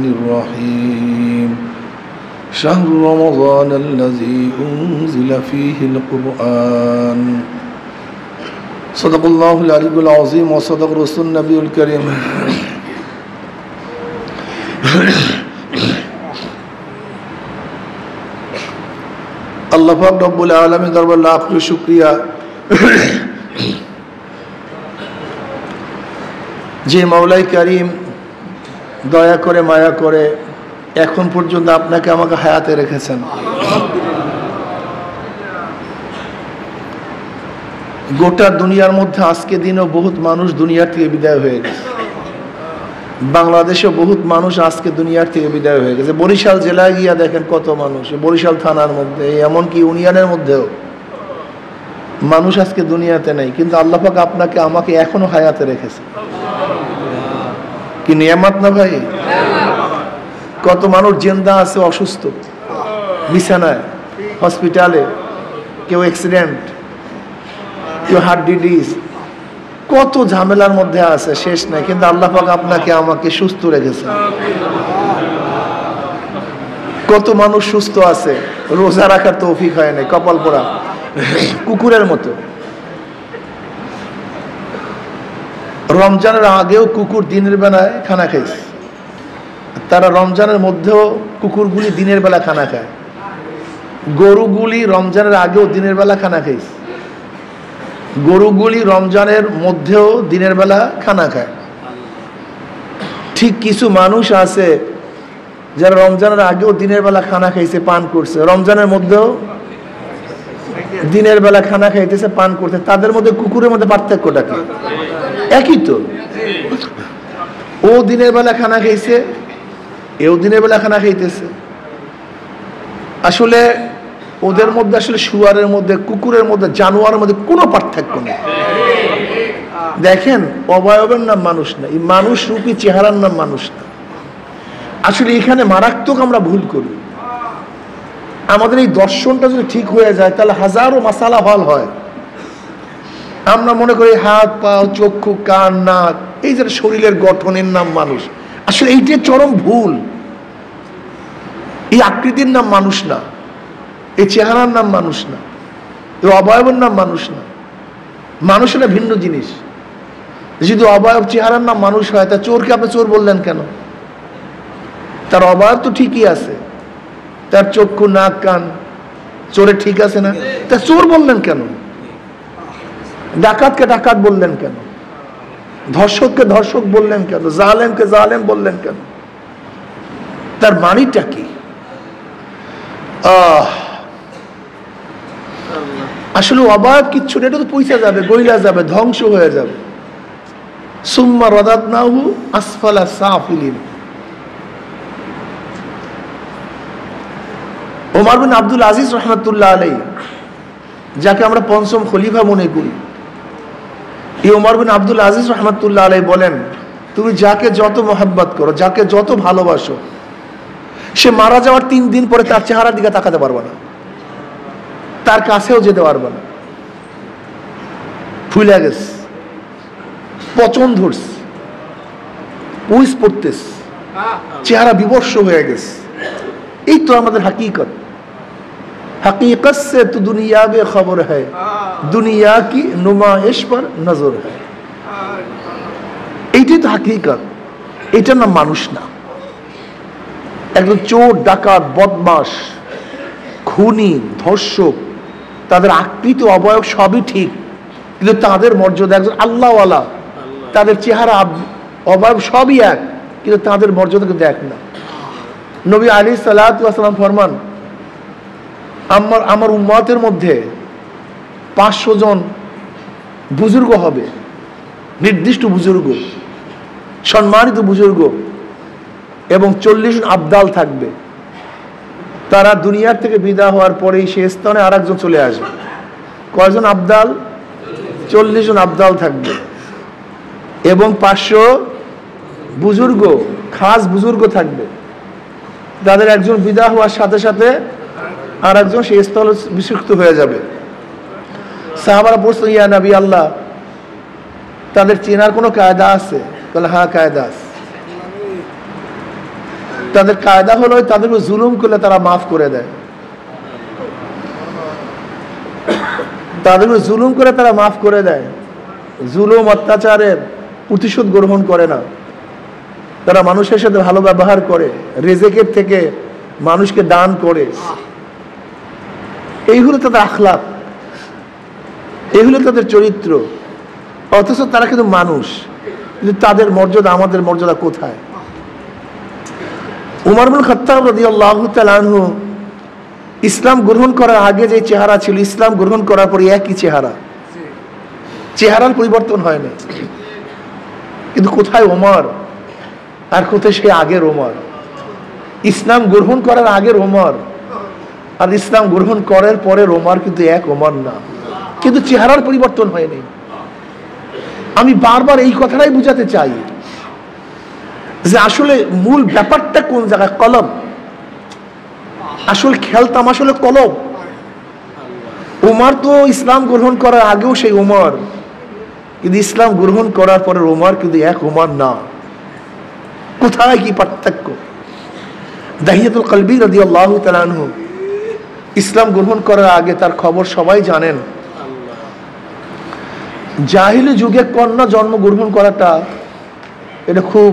الرحمن الرحيم شهر رمضان الذي أنزل فيه القرآن صدق الله العلي العظيم وصدق رسول النبي الكريم আল্লাহ পাক রব্বুল আলামিন দরবার লাখ শুকরিয়া যে মাওলাই কারীম দয়া করে মায়া করে এখন পর্যন্ত আপনাকে আমাকে হায়াতে রেখেছেন। গোটা দুনিয়ার মধ্যে আজকে দিনও বহুত মানুষ দুনিয়ার থেকে বিদায় হয়ে গেছে। বাংলাদেশে বহুত মানুষ আজকে দুনিয়ার থেকে বিদায় হয়ে গেছে। বরিশাল জেলায় গিয়া দেখেন কত মানুষ, বরিশাল থানার মধ্যে, এমনকি ইউনিয়নের মধ্যেও মানুষ আজকে দুনিয়াতে নেই, কিন্তু আল্লাহ পাক আপনাকে আমাকে এখনো হায়াতে রেখেছে। কি নিয়ামত না ভাই? কত মানুষ জিন্দা আছে, অসুস্থ, বিছানায়, হসপিটালে, কেউ অ্যাক্সিডেন্ট, কেউ হার্ট ডিজিজ, কত ঝামেলার মধ্যে আছে, শেষ নাই, কিন্তু আল্লাহ পাক আপনাকে আমাকে সুস্থ রেখেছে। কত মানুষ সুস্থ আছে, রোজা রাখার তৌফিক হয় নাই, কপাল পোড়া কুকুরের মতো। রমজানের আগেও কুকুর দিনের বেলায় খানা খাইছে, তারা রমজানের মধ্যেও কুকুরগুলি দিনের বেলা খানা খায়। গরুগুলি রমজানের আগেও দিনের বেলা খানা খাইছে, গরুগুলি রমজানের মধ্যেও দিনের বেলা খানা খায়। ঠিক কিছু মানুষ আছে যারা রমজানের আগেও দিনের বেলা খানা খাইছে, পান করছে, রমজানের মধ্যেও দিনের বেলা খানা খাইতেছে, পান করছে। তাদের মধ্যে কুকুরের মধ্যে পার্থক্যটা কি? একই তো। ও দিনের বেলা খানা খাইছে, এও দিনের বেলা খানা খাইতেছে। আসলে ওদের মধ্যে, আসলে শুয়ারের মধ্যে, কুকুরের মধ্যে, জানোয়ারের মধ্যে কোনো পার্থক্য নেই। দেখেন, অবয়বের নাম মানুষ না, এই মানুষ রূপী চেহারার নাম মানুষ না। আসলে এখানে মারাত্মক আমরা ভুল করি। আমাদের এই দর্শনটা যদি ঠিক হয়ে যায় তাহলে হাজারো মাসালা হল হয়। আমরা মনে করি হাত পা, চক্ষু, কান, নাক, এই যে শরীরের গঠনের নাম মানুষ। আসলে এইটা চরম ভুল। এই আকৃতির নাম মানুষ না, এই চেহারার নাম মানুষ না, এই অবয়বের নাম মানুষ না। মানুষ এটা ভিন্ন জিনিস। যদি অবয়ব চেহারার নাম মানুষ হয়, তা চোরকে আপনি চোর বললেন কেন? তার অবয়ব তো ঠিকই আছে, তার চক্ষু, নাক, কান, চোরে ঠিক আছে না? তা চোর বললেন কেন? ডাকাতকে ডাকাত বললেন কেন? ধর্ষককে ধর্ষক বললেন কেন? জালেমকে জালেম বললেন কেন? তার মানিটা কি? আসলে অবাধ কিচ্ছু না, এটা তো পয়সা যাবে, গইলা যাবে, ধ্বংস হয়ে যাবে। সুম্মা রাদাদনাহু আসফালা সাফিলিন। ওমর বিন আব্দুল আজিজ রহমাতুল্লাহ আলাইহি, যাকে আমরা পঞ্চম খলিফা মনে করি, এই ওমর বিন আব্দুল আজিজ রহমাতুল্লাহ আলাইহি বলেন, তুমি যাকে যত মহব্বত করো, যাকে যত ভালোবাসো, সে মারা যাওয়ার 3 দিন পরে তার চেহারার দিকে তাকাতে পারবে না, তার কাছেও যেতে পারবে না। ফুলে গেছে, পচন ধরছে, পুইস পড়তেছে, চেহারা বিবর্ষ হয়ে গেছে। এই তো আমাদের হাকিকত। हकीकत से तो दुनिया बेखबर है, दुनिया की नुमाइश पर नजर है। এইটাই তো হাকিকত, এটার নাম মানুষ না। একজন চোর, ডাকাত, বদমাশ, খুনি, ধর্ষক, তাদের আকৃতি, অবয়ব সবই ঠিক, কিন্তু তাদের মর্যাদা, একজন আল্লাহওয়ালা, তাদের চেহারা, অবয়ব সবই এক, কিন্তু তাদের মর্যাদা কিন্তু এক না। নবী আলাইহিস সালাতু ওয়াস সালাম ফরমান, আমার উম্মতের মধ্যে 500 জন বুজুর্গ হবে, নির্দিষ্ট বুজুর্গ, সম্মানিত বুজুর্গ, এবং 40 জন আবদাল থাকবে। তারা দুনিয়ার থেকে বিদায় হওয়ার পরেই সে স্থানে আরেকজন চলে আসবে। কয়জন আবদাল? 40 জন আবদাল থাকবে, এবং 500 বুজুর্গ, খাস বুজুর্গ থাকবে। তাদের একজন বিদায় হওয়ার সাথে সাথে আর একজন সেই স্থল বিশুক্ত হয়ে যাবে। সাহাবারা বলছেন, ইয়া নবী আল্লাহ, তাদের চেনার কোনো কায়দা আছে? বলে, হ্যাঁ, কায়দা আছে। তাদের কায়দা হলো তাদেরকে জুলুম করলে তারা মাফ করে দেয়, তাদেরকে জুলুম করে তারা মাফ করে দেয়, জুলুম অত্যাচারের প্রতিশোধ গ্রহণ করে না। তারা মানুষের সাথে ভালো ব্যবহার করে, রিজিকের থেকে মানুষকে দান করে। এই হলো তাদের আখলাক, এই হলো তাদের চরিত্র। অথচ তারা কিন্তু মানুষ, কিন্তু তাদের মর্যাদা আমাদের মর্যাদা কোথায়? উমর ইবনে খাত্তাব রাদিয়াল্লাহু তাআলা আনহু ইসলাম গ্রহণ করার আগে যে চেহারা ছিল, ইসলাম গ্রহণ করার পরে একই চেহারা, চেহারার পরিবর্তন হয় না। কিন্তু কোথায় ওমর আর কোথায় সে আগের ওমর? ইসলাম গ্রহণ করার আগের ওমর আর ইসলাম গ্রহণ করার পরের ওমর কিন্তু এক ওমর না, কিন্তু চেহারার পরিবর্তন হয়নি। আমি বারবার এই কথাটাই বুঝাতে চাই যে আসলে মূল ব্যাপারটা কোন জায়গায়। কলব, আসল খেলতাম আসলে কলব। ওমর তো ইসলাম গ্রহণ করার আগেও সেই ওমর, কিন্তু ইসলাম গ্রহণ করার পরের ওমর কিন্তু এক ওমর না। কোথায় কি পার্থক্য? দাহিয়াতুল কলবি রাদিয়াল্লাহু তাআলা আনহু ইসলাম গ্রহণ করার আগে তার খবর সবাই জানেন। জাহিলি যুগে কন্যা জন্ম গ্রহণ করাটা এটা খুব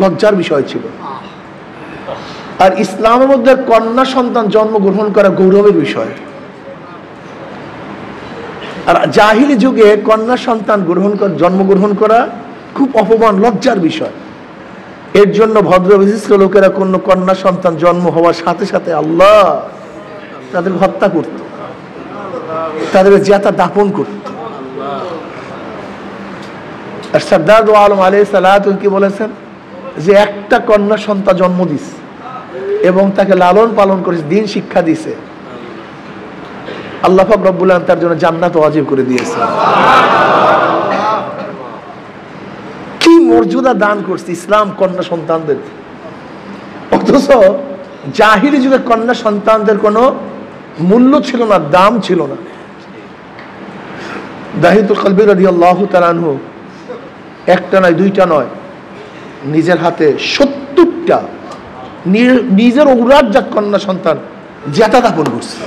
লজ্জার বিষয় ছিল, আর ইসলামের মধ্যে কন্যা সন্তান জন্মগ্রহণ করা গৌরবের বিষয়। আর জাহিলি যুগে কন্যা সন্তান জন্মগ্রহণ করা খুব অপমান, লজ্জার বিষয়। এর জন্য ভদ্র বিশিষ্ট লোকেরা কোন কন্যা সন্তান জন্ম হওয়ার সাথে সাথে আল্লাহ তাদের হত্যা করত, তাদের জাতা দাপন করত। আর সরদার দো আলম আলাইহিস সালাতু কি বলেছেন যে একটা কন্যা সন্তান জন্ম দিস এবং তাকে লালন পালন করেছে, দিন শিক্ষা দিছে, আল্লাহ পাক রব্বুল আলামিন তার জন্য জান্নাত ওয়াজিব করে দিয়েছে। কি মর্যাদা দান করছে ইসলাম কন্যা সন্তানদের। অথচ জাহিলি যুগে কন্যা সন্তানদের কোনো মূল্য ছিল না, দাম ছিল না। দাহিয়াতুল কলবি রাদিয়াল্লাহু তাআলা আনহু একটা নয়, দুইটা নয়, নিজের হাতে 70টা নিজের ঔরাদজাত কন্যা সন্তান জাতা দাপন করছে।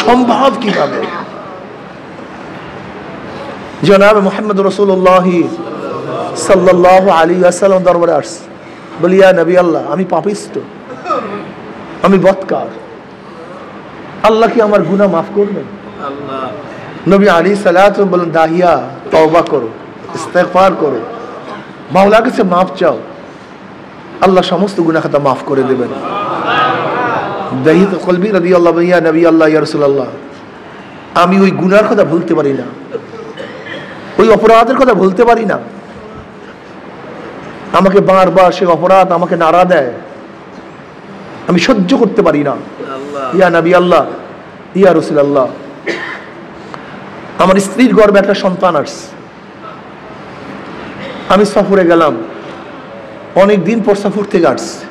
সম্ভব কিভাবে? জনাব মুহাম্মদ রাসূলুল্লাহ সাল্লাল্লাহু আলাইহি ওয়াসাল্লাম দরবারে আসছে, বলি ইয়া নবী আল্লাহ, আমি পাপিষ্ট, আমি বদকার, আল্লাহ কি আমার গুনাহ মাফ করবেন? নবী আলাইহিস সালাতু বলেন, দাহিয়া তওবা করো, ইস্তেগফার করো, মাওলার কাছে মাফ চাও, আল্লাহ সমস্ত গুনাহ খাতা মাফ করে দেবেন। দাহিয়াতুল কলবি রাদিয়াল্লাহু ইয়া নবী আল্লাহ ইয়া রাসূলুল্লাহ, আমি ওই গুনার কথা ভুলতে পারি না, ওই অপরাধের কথা ভুলতে পারি না। আমাকে বারবার সে অপরাধ আমাকে নাড়া দেয়, আমি সহ্য করতে পারি না। ইয়া নবী আল্লাহ ইয়া রাসূলুল্লাহ, আমার স্ত্রীর গর্ভে একটা সন্তান আসছে, আমি সফরে গেলাম, অনেক দিন পর সফর থেকে আসছে।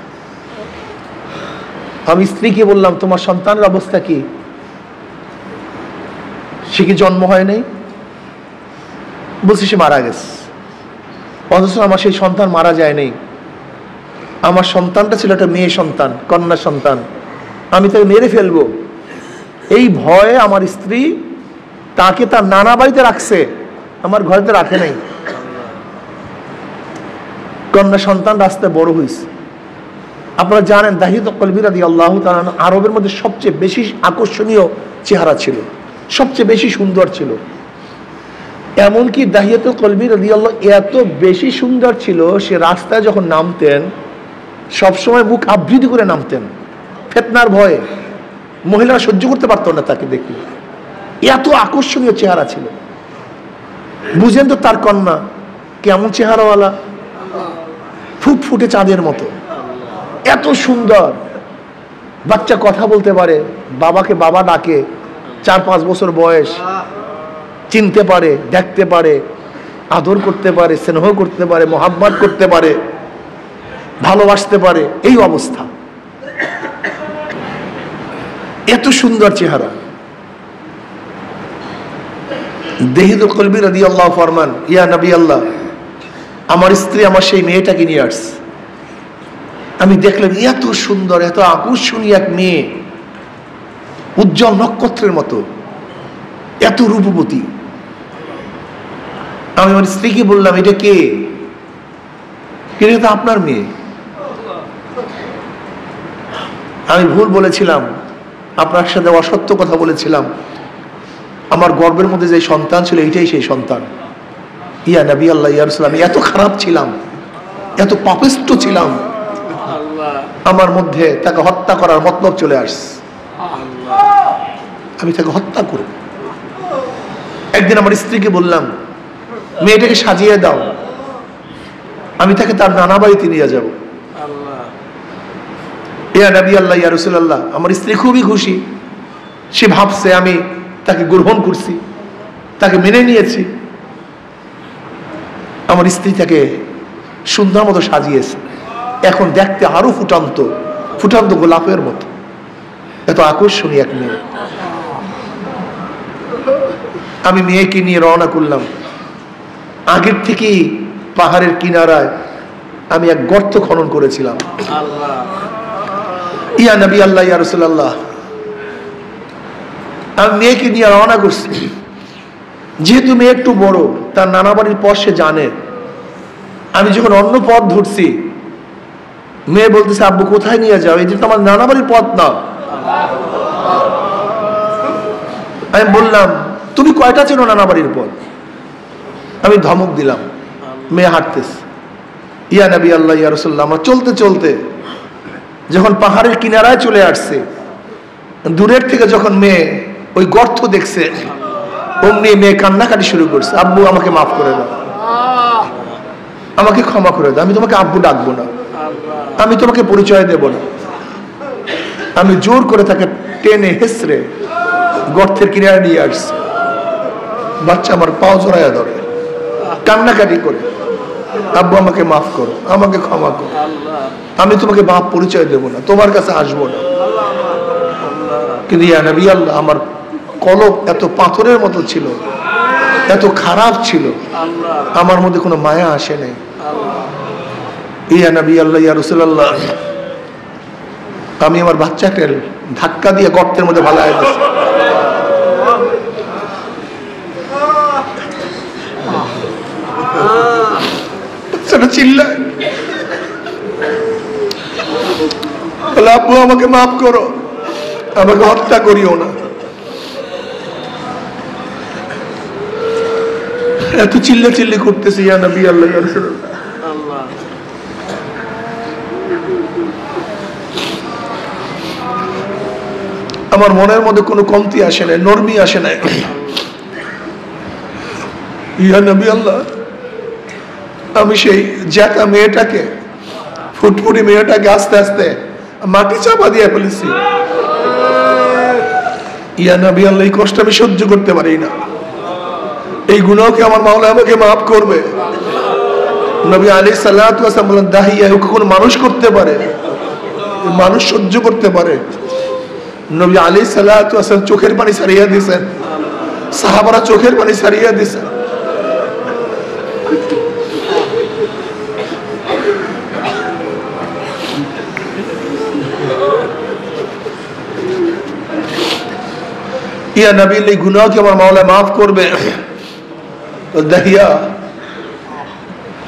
আমি স্ত্রীকে বললাম, তোমার সন্তানের অবস্থা কি? সে কি জন্ম হয় নাই? বলছি সে মারা গেছে। অথচ আমার সেই সন্তান মারা যায় নাই, আমার সন্তানটা ছিল একটা মেয়ে সন্তান, কন্যা সন্তান, আমি তাকে মেরে ফেলবো এই ভয়ে আমার স্ত্রী তাকে তার নানা বাড়িতে রাখছে, আমার ঘরেতে রাখে নাই। কন্যা সন্তান রাস্তায় বড় হয়েছে। আপনারা জানেন দাহিয়াতুল কলবি রাদিয়াল্লাহু তাআলা আরবের মধ্যে সবচেয়ে বেশি আকর্ষণীয় চেহারা ছিল, সবচেয়ে বেশি সুন্দর ছিল। এমনকি দাহিয়াতুল কলবি রাদিয়াল্লাহু এত বেশি সুন্দর ছিল, সে রাস্তায় যখন নামতেন সবসময় মুখ আবৃত করে নামতেন, ফিতনার ভয়ে। মহিলারা সহ্য করতে পারতো না তাকে দেখলে, এত আকর্ষণীয় চেহারা ছিল। বুঝেন তো তার কন্যা কেমন চেহারাওয়ালা, ফুটফুটে চাঁদের মতো, এত সুন্দর। বাচ্চা কথা বলতে পারে, বাবাকে বাবা ডাকে, 4-5 বছর বয়স, চিনতে পারে, দেখতে পারে, আদর করতে পারে, স্নেহ করতে পারে, মোহাব্বত করতে পারে, ভালোবাসতে পারে। এই অবস্থা, এত সুন্দর চেহারা। দাহিয়াতুল কলবি রাদিয়াল্লাহু ফরমান, ইয়া নবী আল্লাহ, আমার স্ত্রী আমার সেই মেয়েটাকে নিয়ে আসছে, আমি দেখলাম এত সুন্দর, এত আকর্ষণীয় এক মেয়ে, উজ্জ্বল নক্ষত্রের মতো, এত রূপবতী। আমি আমার স্ত্রীকে বললাম, এটা কে? এটা তো আপনার মেয়ে। আমি ভুল বলেছিলাম, আপনার সাথে অসত্য কথা বলেছিলাম। আমার গর্বের মধ্যে যে সন্তান ছিল, এইটাই সেই সন্তান। ইয়া নবী আল্লাহ, ইয়া রাসূল, আমি এত খারাপ ছিলাম, এত পাপিষ্ঠ ছিলাম, আমার মধ্যে তাকে হত্যা করার মতলব চলে আসছে। আমি তাকে হত্যা করব। একদিন আমার স্ত্রীকে বললাম, মেয়েটাকে সাজিয়ে দাও, আমি তাকে তার নানা বাড়িতে নিয়ে যাব। ইয়া নবী আল্লাহ, ইয়া রাসূলুল্লাহ, আমার স্ত্রী খুবই খুশি। সে ভাবছে আমি তাকে গ্রহণ করছি, তাকে মেনে নিয়েছি। আমার স্ত্রী তাকে সুন্দর মতো সাজিয়েছে। এখন দেখতে আরো ফুটান্ত ফুটান্ত গোলাপের মতো, এত আকর্ষণীয় এক মেয়ে। আমি মেয়েকে নিয়ে রওনা করলাম। আগের থেকেই পাহাড়ের কিনারায় আমি এক গর্ত খনন করেছিলাম। ইয়া নবী আল্লাহ, ইয়া রাসূলুল্লাহ, আমি মেয়েকে নিয়ে রওনা করছি। যেহেতু মেয়ে একটু বড়, তার নানা বাড়ির পথ সে জানে। আমি যখন অন্য পথ ধরছি, মেয়ে বলতেছে, আব্বু কোথায় নিয়ে যাও? এই যে তোমার নানা বাড়ির পথ না। আমি বললাম, তুমি কয়টা চেনো নানা বাড়ির পথ? আমি ধমক দিলাম। মেয়ে হাঁটতেছে। ইয়া নবী আল্লাহ, ইয়া রাসূলুল্লাহ, আমরা চলতে চলতে যখন পাহাড়ের কিনারায় চলে আসছে, দূরের থেকে যখন মেয়ে ওই গর্ত দেখছে, অমনি মেয়ে কান্নাকাটি শুরু করছে, আব্বু আমাকে মাফ করে দাও, আমাকে ক্ষমা করে দাও, আমি তোমাকে আব্বু ডাকবো না, আমি তোমাকে পরিচয় দেব না। আমি জোর করে তাকে টেনে হেসড়ে গর্তের কিনারে নিয়ে আসছি। বাচ্চা আমার পাও জড়াইয়া ধরে, কান্নাকাটি করে, আব্বু আমাকে মাফ করো, আমাকে ক্ষমা করো, আমি তোমাকে বাপ পরিচয় দেব না, তোমার কাছে আসবো না। কিন্তু ইয়া নবী আল্লাহ, আমার কলব এত পাথরের মতো ছিল, এত খারাপ ছিল, আমার মধ্যে কোনো মায়া আসে নাই। ইয়া নবী আল্লাহ, ইয়া রাসূলুল্লাহ, আমি আমার বাচ্চাকে ধাক্কা দিয়ে গর্তের মধ্যে ভালায় দিয়েছি। বাচ্চাটা চিল্লায়, বলে, আব্বু আমাকে মাফ করো, আমাকে হত্যা করিও না। এত চিল্লা চিল্লি করতেছে, ইয়া নবী আল্লাহ, ইয়া রাসূলুল্লাহ। আমার মনের মধ্যে কোনো কমতি আসে নাই, নরমি আসে নাই। ইয়া নবী আল্লাহ, আমি সেই জ্যাঠা মেয়েটাকে, ফুটফুটি মেয়েটাকে আস্তে আস্তে মাটি চাপা দিয়ে ফেলেছি। ইয়া নবী আল্লাহ, এই কষ্ট আমি সহ্য করতে পারি না, এই গুনাহকে আমার মাওলা আমাকে মাফ করবে। নবী আলাইহিস সালাতু ওয়াস সালাম বলেন, দাহিয়া কোন মানুষ করতে পারে, মানুষ সহ্য করতে পারে? নবী আলাইহিস সালাতু ওয়াস সালাম চোখের পানি ছাড়িয়ে দিয়েছেন, সাহাবারা চোখের পানি ছাড়িয়ে দিয়েছেন। ইয়া নবী, এই গুনাহকে আমার মাওলা মাফ করবে। দাহিয়া,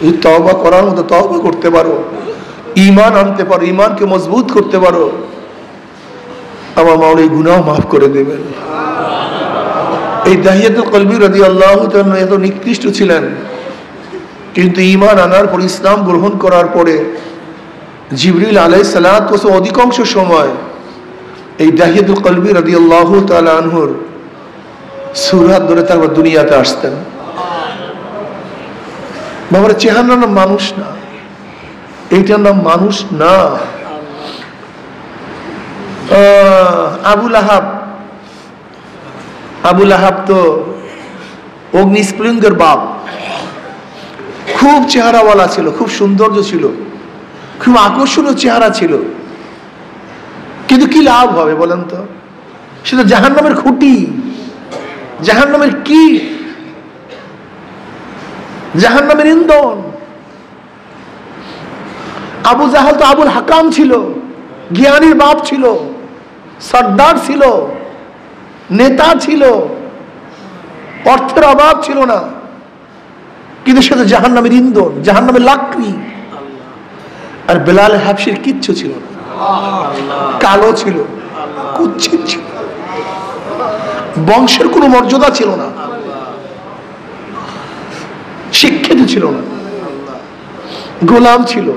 এই তওবা করার মতো তওবা করতে পারো, ঈমান আনতে পারো, ঈমানকে মজবুত করতে পারো, আমার মাওলা এই গুনাহ মাফ করে দেবেন। এই দাহিয়াতুল কলবি রাদিয়াল্লাহু তাআলা এত নিকৃষ্ট ছিলেন, কিন্তু ঈমান আনার পর, ইসলাম গ্রহণ করার পরে জিবরিল আলাইহিস সালাতু ওয়াস সালাম অধিকাংশ সময় এই দাহিয়াতুল কলবি রাদিয়াল্লাহু তাআলা আনহুর সুরাত ধরে তারপর দুনিয়াতে আসতেন। বাবার চেহারার নাম মানুষ না, এইটার নাম মানুষ না। আবুল আহাব তো অগ্নিস্ফুলিঙ্গের বাপ, খুব চেহারাওয়ালা ছিল, খুব সৌন্দর্য ছিল, খুব আকর্ষণীয় চেহারা ছিল, কিন্তু কি লাভ হবে বলেন তো? সেটা জাহান্নামের খুঁটি, জাহান্নামের কি, জাহান্নামের ইন্ধন। আবু জাহাল তো আবুল হাকাম ছিল, জ্ঞানীর বাপ ছিল, সর্দার ছিল, নেতা ছিল, অর্থের অভাব ছিল না, কিন্তু সে তো জাহান্নামের ইন্ধন, জাহান্নামের লাকড়ি। আর বেলাল হাবশির কিচ্ছু ছিল না, কালো ছিল, কুচ্ছিত ছিল, বংশের কোনো মর্যাদা ছিল না, শিক্ষিত ছিল না, গোলাম ছিল,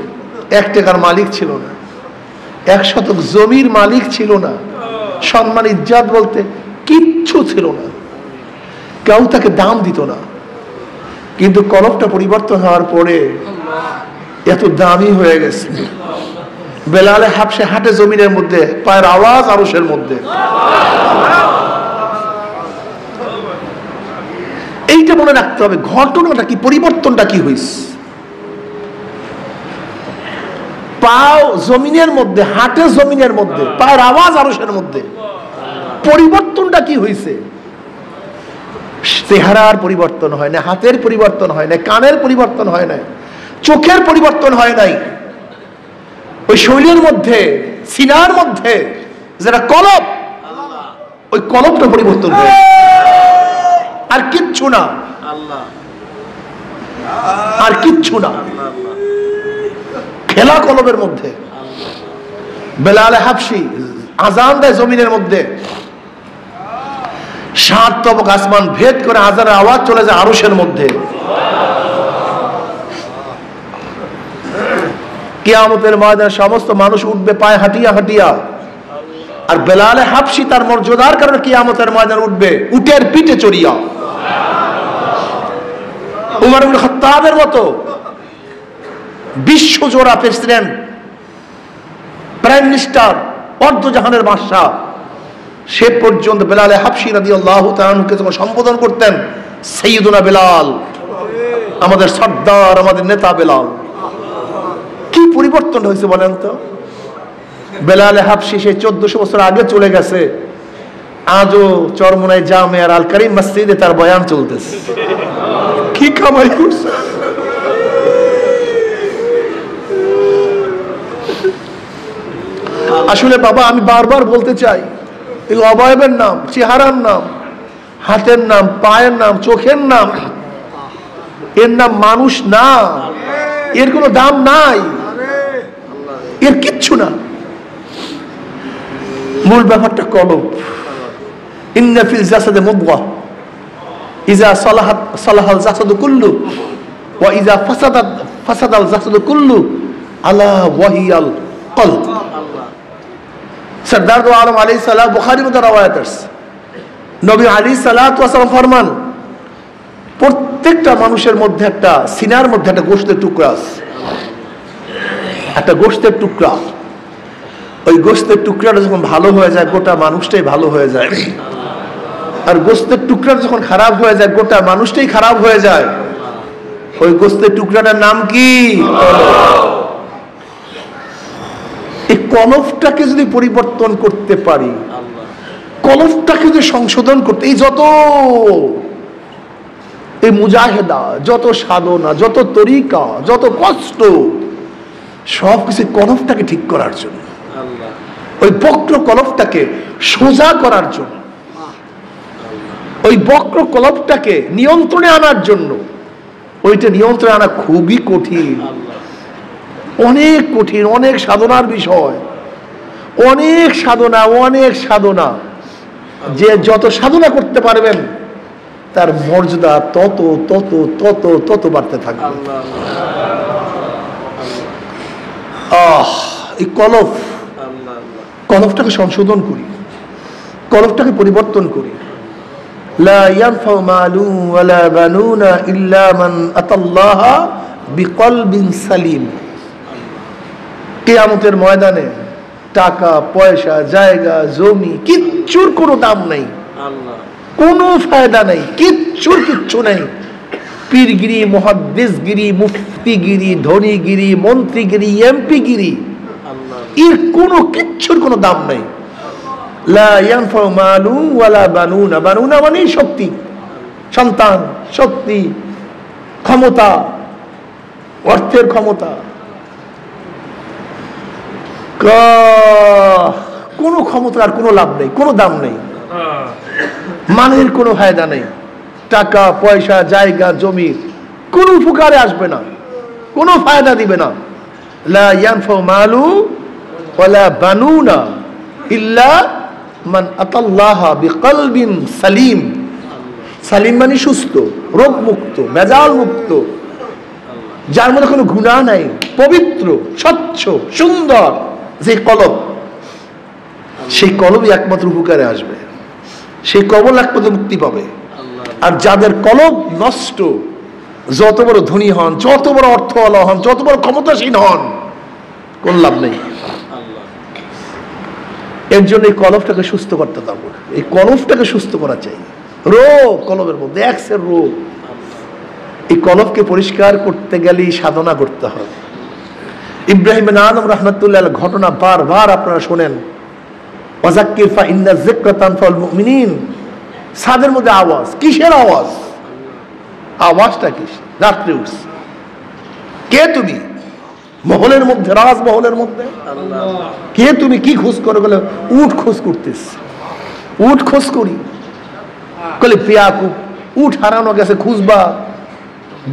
1 টাকার মালিক ছিল না, 1 শতক জমির মালিক ছিল না, সম্মান ইজ্জত বলতে কিচ্ছু ছিল না, কেউ তাকে দাম দিত না। কিন্তু কলবটা পরিবর্তন হওয়ার পরে এত দামি হয়ে গেছে। বেলাল হাবশি হাটে জমিনের মধ্যে, পায়ের আওয়াজ আরশের মধ্যে। এইটা মনে রাখতে হবে, ঘটনাটা কি, পরিবর্তনটা কি হয়েছে। পাও জমিনের মধ্যে, হাটে জমিনের মধ্যে, পায়ের আওয়াজ আরশের মধ্যে, পরিবর্তনটা কি হয়েছে। চেহারার পরিবর্তন হয় না, হাতের পরিবর্তন হয় না, কানের পরিবর্তন হয় না, চোখের পরিবর্তন হয় নাই, ওই শৈলের মধ্যে, সিনার মধ্যে যেটা কলব, ওই কলবটা পরিবর্তন হয়, আর কিচ্ছু না, আর কিচ্ছু না, খেলা কলবের মধ্যে। বেলাল হাবশি আজান দেয় জমিনের মধ্যে, 7 তবক আসমান ভেদ করে আজানের আওয়াজ চলে যায় আরশের মধ্যে। কিয়ামতের ময়দানে সমস্ত মানুষ উঠবে পায়ে হাঁটিয়া হাঁটিয়া, আর বেলাল হাবশি তার মর্যাদার কারণে কিয়ামতের ময়দানে উঠবে উটের পিঠে চড়িয়া। উমর ইবনে খাত্তাবের মতো বিশ্বজোড়া প্রেসিডেন্ট, প্রাইম মিনিস্টার, অর্ধজাহানের বাদশা, সে পর্যন্ত বেলাল হাবশি রাদিয়াল্লাহু তাআলা আনহুকে যখন সম্বোধন করতেন, সাইয়্যিদুনা বেলাল, আমাদের সর্দার, আমাদের নেতা বেলাল। কি পরিবর্তন হয়েছে বলেন তো। বেলাল হাবশি সে 1400 বছর আগে চলে গেছে, আজও চরমোনাই জামে আর আল কারিম মসজিদে তার বয়ান চলতেছে। কি কামাই করছে। আসলে বাবা, আমি বারবার বলতে চাই, এই অবয়বের নাম, চেহারার নাম, হাতের নাম, পায়ের নাম, চোখের নাম, এর নাম মানুষ না, এর কোনো দাম নাই, এর কিচ্ছু না। মূল ব্যাপারটা কলব। ইন্না ফিল জাসাদি মুদগাহ ইযা সালাহাত সালাহাল জাসাদু কুল্লু ওয়া ইযা ফাসাদাত ফাসাদাল জাসাদু কুল্লু আলা ওয়াহিয়াল কলব। সরদার দো আলম আলাইহিস সালাম, বুখারীর মধ্যে রওয়ায়াত আছে, নবী আলাইহিস সালাতু ওয়াস সালাম ফরমান, প্রত্যেকটা মানুষের মধ্যে একটা সিনার মধ্যে একটা গোশতের টুকরা আছে, একটা গোশতের টুকরা। ওই গোশতের টুকরাটা যখন ভালো হয়ে যায়, গোটা মানুষটাই ভালো হয়ে যায়। আর গোশতের টুকরাটা যখন খারাপ হয়ে যায়, গোটা মানুষটাই খারাপ হয়ে যায়। ওই গোশতের টুকরাটার নাম কি? এই কলবটাকে যদি পরিবর্তন করতে পারি, কলবটাকে যদি সংশোধন করতে, এই যত এই মুজাহেদা, যত সাধনা, যত তরিকা, যত কষ্ট, সব কিছু কলবটাকে ঠিক করার জন্য, ওই বক্র কলবটাকে সোজা করার জন্য, ওই বক্র কলবটাকে নিয়ন্ত্রণে আনার জন্য। ওইটা নিয়ন্ত্রণে আনা খুবই কঠিন, অনেক কঠিন, অনেক সাধনার বিষয়, অনেক সাধনা, অনেক সাধনা। যে যত সাধনা করতে পারবেন তার মর্যাদা তত তত তত তত বাড়তে থাকবে। এই কলবটাকে সংশোধন করি, কলবটাকে পরিবর্তন করি। লা ইয়ানফাউ মালুন ওয়ালা বানুনা ইল্লা মান আতাল্লাহা বিকলবিন সালিম। কিয়ামতের ময়দানে টাকা পয়সা, জায়গা জমি, কিচ্ছুর কোনো দাম নাই, কোনো ফায়দা নাই, কিচ্ছু নাই। পীরগিরি, মুহাদ্দিসগিরি, মুফতিগিরি, ধনীগিরি, মন্ত্রীগিরি, এমপিগিরি, এর কোনো কিচ্ছুর কোনো দাম নাই। লা ইয়ানফাউ মালুন ওয়ালা বানুনা, বানুনা মানে শক্তি, সন্তান, শক্তি, ক্ষমতা, অর্থের ক্ষমতা, কোনো ক্ষমতার কোনো লাভ নেই, কোনো দাম নেই, মানের কোনো ফায়দা নেই, টাকা পয়সা জায়গা জমি কোনো উপকারে আসবে না, কোনো ফায়দা দিবে না। লা ইয়ানফাউ মালু ওয়ালা বানুনা ইল্লা মান আতাল্লাহা বিকলবিন সালিম। সালিম মানে সুস্থ, রোগ মুক্ত, ভেজাল মুক্ত, যার মধ্যে কোনো গুনাহ নাই, পবিত্র স্বচ্ছ সুন্দর যে কলব, সেই কলবই একমাত্র উপকারে আসবে, সেই কবল একমাত্র মুক্তি পাবে। আর যাদের কলব নষ্ট, যত বড় ধনী হন, যত বড় অর্থওয়ালা হন, যত বড় ক্ষমতাসীন হন, কোন লাভ নেই। এর জন্য এই কলবটাকে সুস্থ করতে পারবো, এই কলবটাকে সুস্থ করা চাই। রোগ কলবের মধ্যে এক্সের রোগ, এই কলবকে পরিষ্কার করতে গেলে সাধনা করতে হবে। ইব্রাহিম বিন আদম রাহমাতুল্লাহ আলাইহির ঘটনা বারবার আপনারা শোনেন। ওয়াযাক্কির ফা ইন্না যিকরা তানফাউল মুমিনিন। ছাদের মধ্যে আওয়াজ, কিসের আওয়াজ? আওয়াজটা কি? রাত্রে উঠছে। কে তুমি? মহলের মধ্যে, রাজমহলের মধ্যে। কে তুমি? কি খোঁজ করে? গেলে উঠ খোঁজ করতেছ। উঠ খোঁজ করি। বলে বেয়াকুব, উঠ হারানো গেছে, খুঁজবা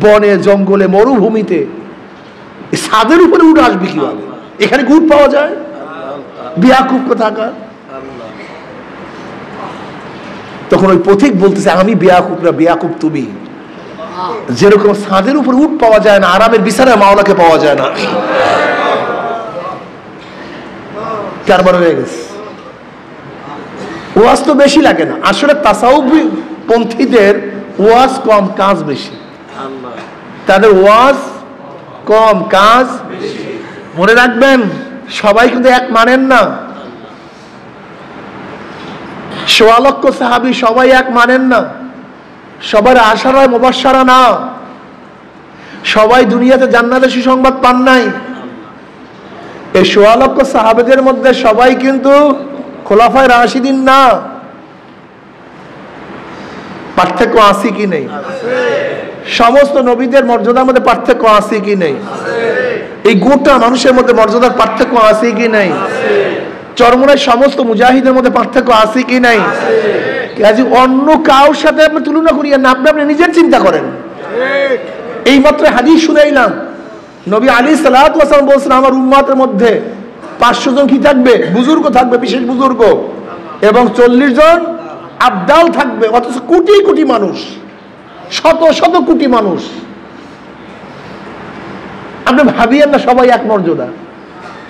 বনে জঙ্গলে মরুভূমিতে, ছাদের উপরে উঠ আসবে কিভাবে? এখানে উঠ পাওয়া যায়? বেয়াকুব কোথাকার। তখন ওই পথিক বলতেছে, আমি বেয়াকুব না, বেয়াকুব তুমি। যেরকম ছাদের উপর উঠ পাওয়া যায় না, আরামের বিছানায় মাওলাকে পাওয়া যায় না। কারবার হয়ে গেছে। ওয়াজ তো বেশি লাগে না, আসলে তাসাউফ পন্থীদের ওয়াজ কম, কাজ বেশি। তাদের ওয়াজ কম, কাজ মনে রাখবেন। সবাই কিন্তু এক মানেন না, সোয়া লক্ষ সাহাবী সবাই এক মানেন না, সবার আশারা মুবাশশারা না, সবাই দুনিয়াতে জান্নাতের সুসংবাদ পান নাই। এই সোয়া লক্ষ সাহাবীদের মধ্যে সবাই কিন্তু খোলাফায়ে রাশিদিন না। পার্থক্য আছে কি নেই? সমস্ত নবীদের মর্যাদার মধ্যে পার্থক্য আছে কি নেই? এই গোটা মানুষের মধ্যে মর্যাদার পার্থক্য আছে কি নেই? চরমোনাই সমস্ত মুজাহিদের মধ্যে পার্থক্য আছে কি নাই? কাজে অন্য কারোর সাথে আপনি তুলনা করিয়েন না, আপনি নিজের চিন্তা করেন। এই মাত্র হাদিস শুনাইলাম, নবী আলাইহিস সালাতু ওয়াস সালাম বলছেন, আমার উম্মতের মধ্যে 500 জন কি থাকবে? বুজুর্গ থাকবে, বিশেষ বুজুর্গ, এবং 40 জন আবদাল থাকবে। অথচ কোটি কোটি মানুষ, শত শত কোটি মানুষ। আপনি ভাবিয়েন না সবাই এক মর্যাদা,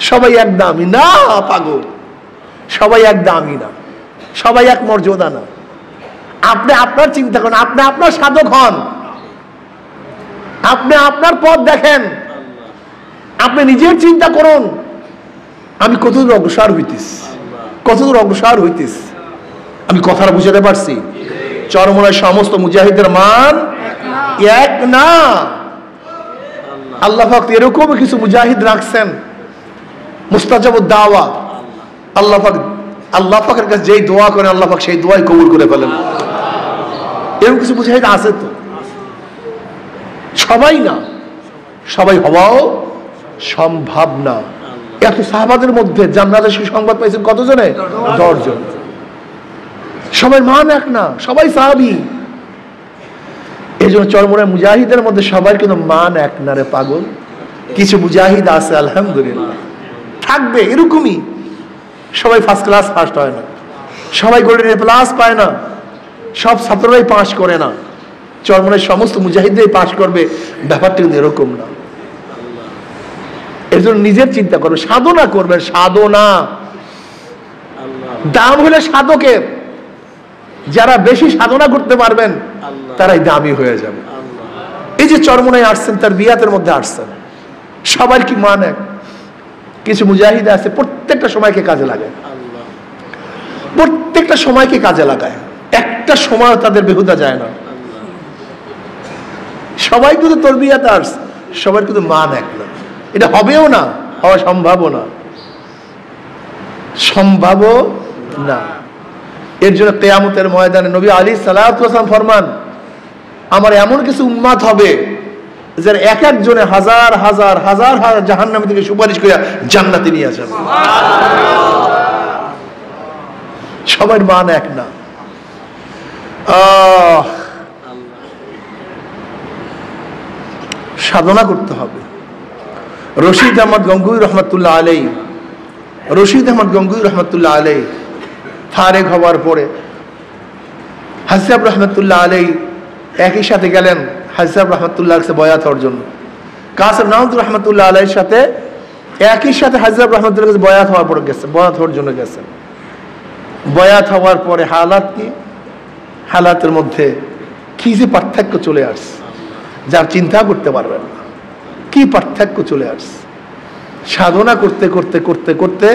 সবাই এক দামি না, পাগল। সবাই এক দামি না, সবাই এক মর্যাদা না। আপনি আপনার চিন্তা করেন, আপনি আপনার সাধক হন, আপনি আপনার পথ দেখেন, আপনি নিজের চিন্তা করুন, আমি কতদূর অগ্রসর হইতেছি, কতদূর অগ্রসর হইতেছি। আমি কথাটা বুঝাতে পারছি? চরমোনায় সমস্ত মুজাহিদের মান এক না। আল্লাহ পাক এরকম কিছু মুজাহিদ রাখছেন, মুস্তাজাবুদ দাওয়া। আল্লাহ পাকের কাছে যেই দোয়া করেন, আল্লাহ পাক সেই দোয়াই কবুল করে ফেলেন। এরকম কিছু মুজাহিদ আছে তো, সবাই না, সবাই হওয়াও সম্ভব না। এত সাহাবাদের মধ্যে জান্নাতের সুসংবাদ পাইছেন কতজনে? 10 জন। সবাই মান এক না, সবাই সাহাবী। এই জন্য চরমোনাই মুজাহিদের মধ্যে সবাই কিন্তু মান এক না রে পাগল। কিছু মুজাহিদ আছে আলহামদুলিল্লাহ, থাকবে এরকমই। সবাই ফার্স্ট ক্লাস ফার্স্ট হয় না, সবাই গোল্ডেন এ প্লাস পায় না, সব ছাত্ররাই পাস করে না। চরমোনাই সমস্ত মুজাহিদরাই পাস করবে, ব্যাপারটা কিন্তু এরকম না। এর জন্য নিজের চিন্তা করবে, সাধনা করবেন। সাধনা দাম হলে সাধকের, যারা বেশি সাধনা করতে পারবেন তারাই দামি হয়ে যাবে। এই যে চরমোনাই আসছেন, তার বিয়াতের মধ্যে আসছেন, সবার কি মান এক? কিছু মুজাহিদ আছে প্রত্যেকটা সময়কে কাজে লাগায়, প্রত্যেকটা সময়কে কাজে লাগায়, একটা সময় তাদের বেহুদা যায় না। সবাই কিন্তু তরবিয়াতে আসছে, সবার কিন্তু মান এক না। এটা হবেও না, হওয়া সম্ভবও না, সম্ভবও না। এর জন্য কিয়ামতের ময়দানে নবী আলাইহিস সালাতু ওয়াস সালাম ফরমান, আমার এমন কিছু উম্মত হবে যারা এক একজনে হাজার হাজার হাজার হাজার জাহান্নামী থেকে সুপারিশ করে জান্নাতে নিয়ে আসেন। সবার মান এক না। সাধনা করতে হবে। রশিদ আহমদ গঙ্গুই রহমতুল্লাহ আলাই, রশিদ আহমদ গঙ্গুই রহমতুল্লাহ আলাই ফারেক হওয়ার পরে হাজী সাহেব রহমতুল্লাহ আলাই একই সাথে গেলেন হাজী সাহেব রহমতুল্লাহ কাছে বয়াত হওয়ার জন্য। কাসেম নাউদ্দিন রহমতুল্লাহ আলাইর সাথে একই সাথে হাজী সাহেব রহমতুল্লাহ কাছে বয়াত হওয়ার পরে গেছে, বয়াত হওয়ার জন্য গেছেন। বয়াত হওয়ার পরে হালাত কি, হালাতের মধ্যে কি যে পার্থক্য চলে আসছে যার চিন্তা করতে পারবেন না। কি পার্থক্য চলে আসছে। সাধনা করতে করতে করতে করতে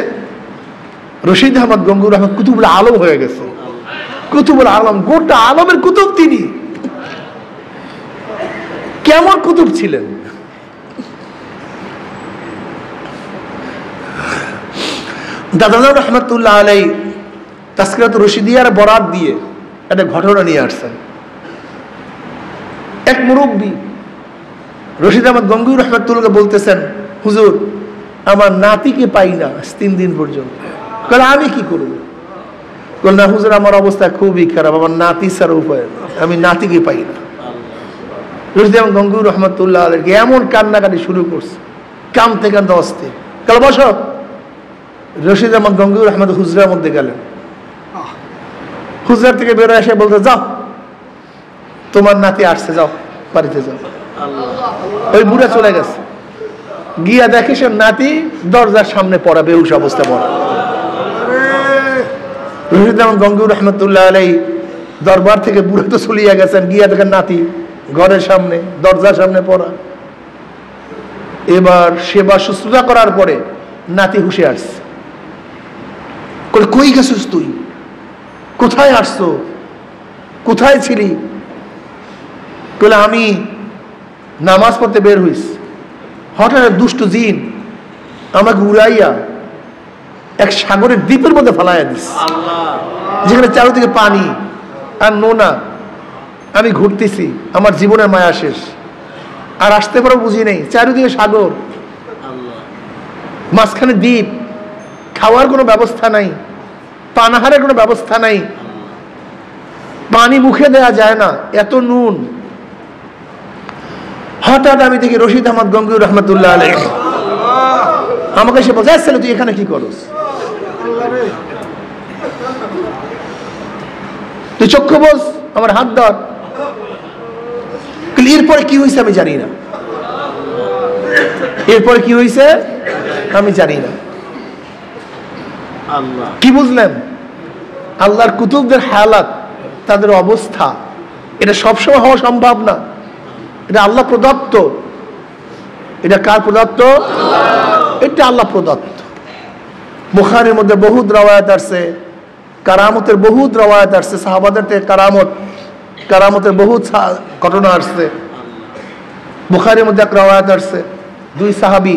রশিদ আহমদ গঙ্গুর আহমদ কুতুবুল আলম হয়ে গেছে। কুতুবুল আলম, গোটা আলমের কুতুব তিনি। কেমন কুতুব ছিলেন। দাদা রহমতুল্লাহ আলাই তাসকিরাত রশিদিয়ার বরাত দিয়ে একটা ঘটনা নিয়ে আসছেন। এক মুরব্বী রশিদ আহমদ গঙ্গুই রহমতুল্লাহকে বলতেছেন, হুজুর আমার নাতিকে পাই না 3 দিন পর্যন্ত। বলে আমি কি করবো? বল না হুজুর আমার অবস্থা খুবই খারাপ, আমার নাতি ছাড়া উপায় না, আমি নাতিকে পাই না। রশিদ আহমদ গঙ্গুই রহমতুল্লাহ আলাইহি এমন কান্নাকাটি শুরু করছে, কাঁদতে কাঁদতে অস্থির। কাল বসো। রশিদ আহমদ গঙ্গুই রহমত হুজরার মধ্যে গেলেন। হুজরার থেকে বেরো এসে বলতে, যাও তোমার নাতি আসছে, যাও বাড়িতে যাও। ওই বুড়া চলে গেছে, গিয়া দেখে সে নাতি দরজার সামনে পড়া, বেহুশ অবস্থা পড়া। রশিদ আহমদ গঙ্গুই রহমতুল্লাহ আলাইহি দরবার থেকে বুড়া তো চলিয়া গেছেন, গিয়া দেখেন নাতি ঘরের সামনে দরজার সামনে পড়া। এবার সেবা শুশ্রূষা করার পরে নাতি হুশে আসছে। কই গেছিস তুই? কোথায় আসছো? কোথায় ছিলি? বলে আমি নামাজ পড়তে বের হইস, হঠাৎ দুষ্ট জিন আমাকে উড়াইয়া এক সাগরের দ্বীপের মধ্যে ফেলাইয়া দিস, যেখানে চারিদিকে পানি আর নোনা। আমি ঘুরতেছি, আমার জীবনের মায়া শেষ, আর আসতে পারো বুঝি নেই। চারিদিকে সাগর, মাঝখানে দ্বীপ, খাওয়ার কোনো ব্যবস্থা নাই, পানাহারের কোনো ব্যবস্থা নাই, পানি মুখে দেয়া যায় না, এত নুন। হঠাৎ আমি দেখি রশিদ আহমদ গঙ্গুই রহমতুল্লাহ আলাইহি আমাকে এসে বলছে, তুই এখানে কি করস? তুই চক্ষু বস, আমার হাত ধর। এরপরে কি হয়েছে আমি জানি না, এরপরে কি হয়েছে আমি জানি না। কি বুঝলেন? আল্লাহর কুতুবদের হালাত, তাদের অবস্থা, এটা সবসময় হওয়া সম্ভব না। এটা আল্লাহ প্রদত্ত। এটা কার প্রদত্ত? এটা আল্লাহ প্রদত্ত। বুখারীর মধ্যে বহুত রওয়ায়াত আসছে, কারামতের বহুত রওয়ায়াত আসছে, সাহাবাদের থেকে কারামতের বহুত ঘটনা আসছে। বুখারীর মধ্যে এক রওয়ায়াত আসছে, 2 সাহাবী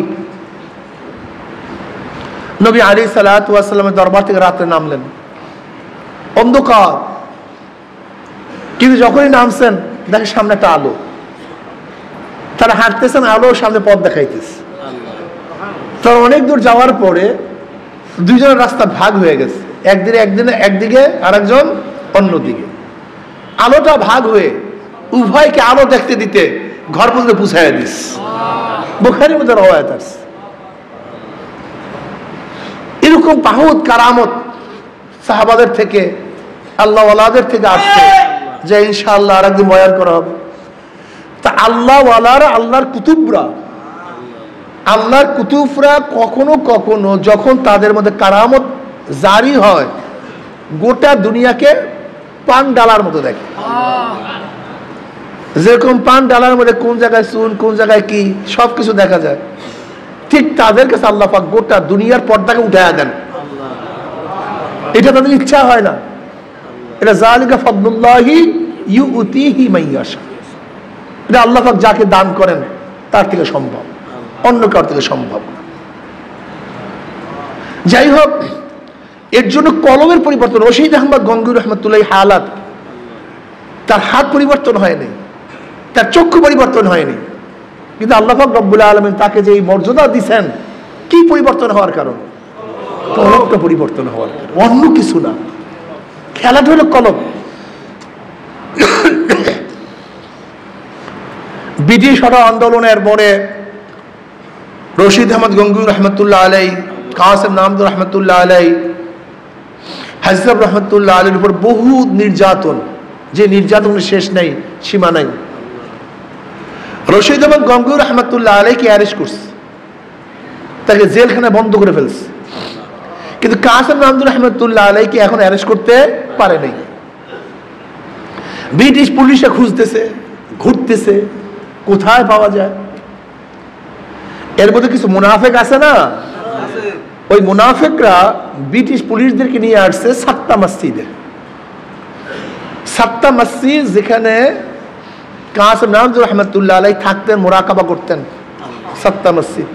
নবী আলাইহিস সালাতু ওয়াস সালামের দরবার থেকে রাতে নামলেন, অন্ধকার, কিন্তু যখনই নামছেন দেখে সামনে একটা আলো। তারা হাঁটতেছেন, আলো সামনে পথ দেখাইতেছে। তারা অনেক দূর যাওয়ার পরে দুইজনের রাস্তা ভাগ হয়ে গেছে, একদিকে আরেকজন অন্যদিকে। আলোটা ভাগ হয়ে উভয়কে আলো দেখতে দিতে ঘর পর্যন্ত পৌঁছাইয়া দিস। বুখারীর মধ্যে রওয়ায়াত আছে। এরকম বহুত কারামত সাহাবাদের থেকে, আল্লাহ ওয়ালাদের থেকে আসছে, যে ইনশাআল্লাহ আরেকদিন বয়ান করা হবে। তা আল্লাহ ওয়ালারা, আল্লাহর কুতুবরা কখনো কখনো যখন তাদের মধ্যে কারামত জারি হয়, গোটা দুনিয়াকে পান ডালার মতো দেখে। যেরকম পান ডালার মধ্যে কোন জায়গায় চুন, কোন জায়গায় কি সবকিছু দেখা যায়, ঠিক তাদের কাছে আল্লাহ পাক গোটা দুনিয়ার পর্দাকে উঠাইয়া দেন। এটা তাদের ইচ্ছা হয় না, এটা যালিকা ফাদলুল্লাহি ইউতিহি মান ইয়াশা। এটা আল্লাহ পাক যাকে দান করেন তার থেকে সম্ভব, অন্য কার থেকে সম্ভব না। যাই হোক, এর জন্য কলমের পরিবর্তন। রশিদ আহমদ গঙ্গুই রহমতুল্লাহ হালাত, তার হাত পরিবর্তন হয়নি, তার চক্ষু পরিবর্তন হয়নি, কিন্তু আল্লাহ পাক রব্বুল আলামিন তাকে যে এই মর্যাদা দিয়েছেন, কি পরিবর্তন হওয়ার কারণ? কলবটা পরিবর্তন হওয়ার কারণ, অন্য কিছু না। খেলাটা হলো কলব। ব্রিটিশ আন্দোলনের পরে রশিদ আহমদ গঙ্গুই রহমতুল্লাহ আলাই, কাসেম নামদুর রহমতুল্লাহ আলাই, হাজরত রহমতুল্লাহ আলীর উপর বহু নির্যাতন, যে নির্যাতনের শেষ নেই, সীমা নাই। রশিদ আহমদ গঙ্গুই রহমতুল্লাহ আলাইকে অ্যারেস্ট করছে, তাকে জেলখানায় বন্ধ করে ফেলছে। কিন্তু কাসেম নামদুর রহমতুল্লাহ আলাইকে এখন অ্যারেস্ট করতে পারে নাই। ব্রিটিশ পুলিশে খুঁজতেছে, ঘুরতেছে, কোথায় পাওয়া যায়। এর মধ্যে কিছু মুনাফেক আছে না, ওই মুনাফেকরা ব্রিটিশ পুলিশদেরকে নিয়ে আসছে সাত্তা মসজিদে। সাত্তা মসজিদ যেখানে কাসেম নামদুর রহমতুল্লাহ আলাই থাকতেন, মোরাকাবা করতেন। সাত্তা মসজিদ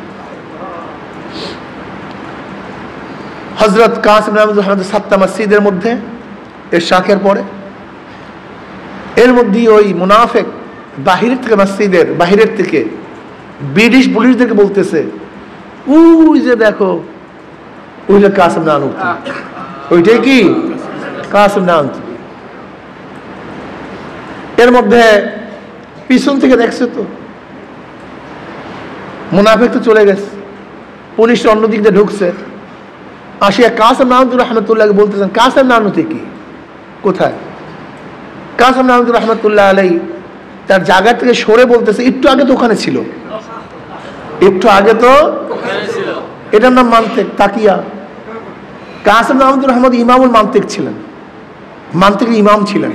হযরত কাসেম নামদুর রহমতুল্লাহ সাত্তা মসজিদের মধ্যে এর শাখের পরে, এর মধ্যে ওই মুনাফেক বাহিরের থেকে, মসজিদের বাহিরের থেকে ব্রিটিশ পুলিশদেরকে বলতেছে, ওই যে দেখো, ওই যে কাসেম নানুতুবি, ওইটাই কি কাসেম নানুতুবি। এর মধ্যে পিছন থেকে দেখছে তো মুনাফেক তো চলে গেছে, পুলিশ অন্যদিক দিয়ে ঢুকছে, আসিয়া কাসেম নানুতুবি রহমতুল্লাহকে বলতেছেন, কাসেম নানুতুবি কি, কোথায়? কাসেম নানুতুবি রহমতুল্লাহ আলাই তার জায়গা থেকে সরে বলতেছে, একটু আগে তো ওখানে ছিল, একটু আগে তো, এটার নাম মান্তিক, তাকিয়া। কাসেম নানুতুবি রহমত ইমামুল মান্তিক ছিলেন, মান্তিকের ইমাম ছিলেন,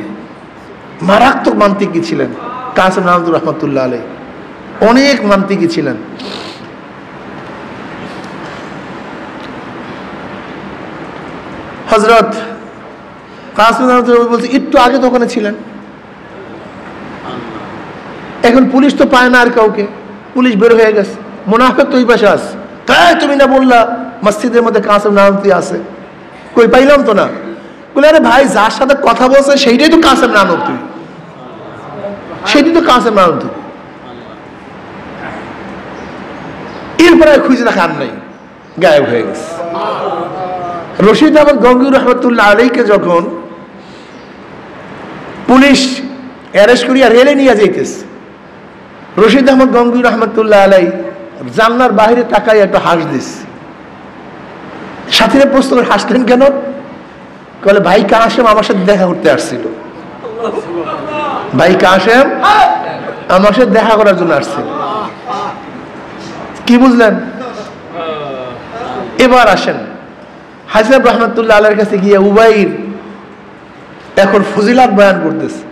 মারাত্মক মান্তিকি ছিলেন কাসেম নানুতুবি রহমতুল্লাহ আলাই, অনেক মান্তিকি ছিলেন। হযরত কাসেম নানুতুবি বলছে, একটু আগে তো ওখানে ছিলেন। এখন পুলিশ তো পায় না আর কাউকে, পুলিশ বের হয়ে গেছে, মুনাফিক তো ওই পাশে আছে, তাই তুমি না বললা মসজিদের মধ্যে কাসেম নানুতুবি আছে, কই পাইলাম তো না। বলে, আরে ভাই, যার সাথে কথা বলছে সেইটাই তো কাসেম নানুতুবি, সেইটাই তো কাসেম নানুতুবি। এরপরে খুঁজে রাখার নাই, গায়েব হয়ে গেছে। রশিদ আহমদ গঙ্গুই রহমতুল্লাহ আলাইকে যখন পুলিশ অ্যারেস্ট করিয়া রেলে নিয়ে যাইতেছে, রশিদ আহমদ গঙ্গুই রহমতুল্লাহ আলাই জানলার বাইরে তাকাই একটা হাস দিস। সাথীরা প্রশ্ন করে, হাসলেন কেন? বলে, ভাই কাসেম আমার সাথে দেখা করতে আসছিল, ভাই কাসেম আমার সাথে দেখা করার জন্য আসছিল। কি বুঝলেন? এবার আসেন হাজরত রহমতুল্লাহ আলাইহির কাছে গিয়ে উবাইর এখন ফজিলাত বয়ান করতেছে।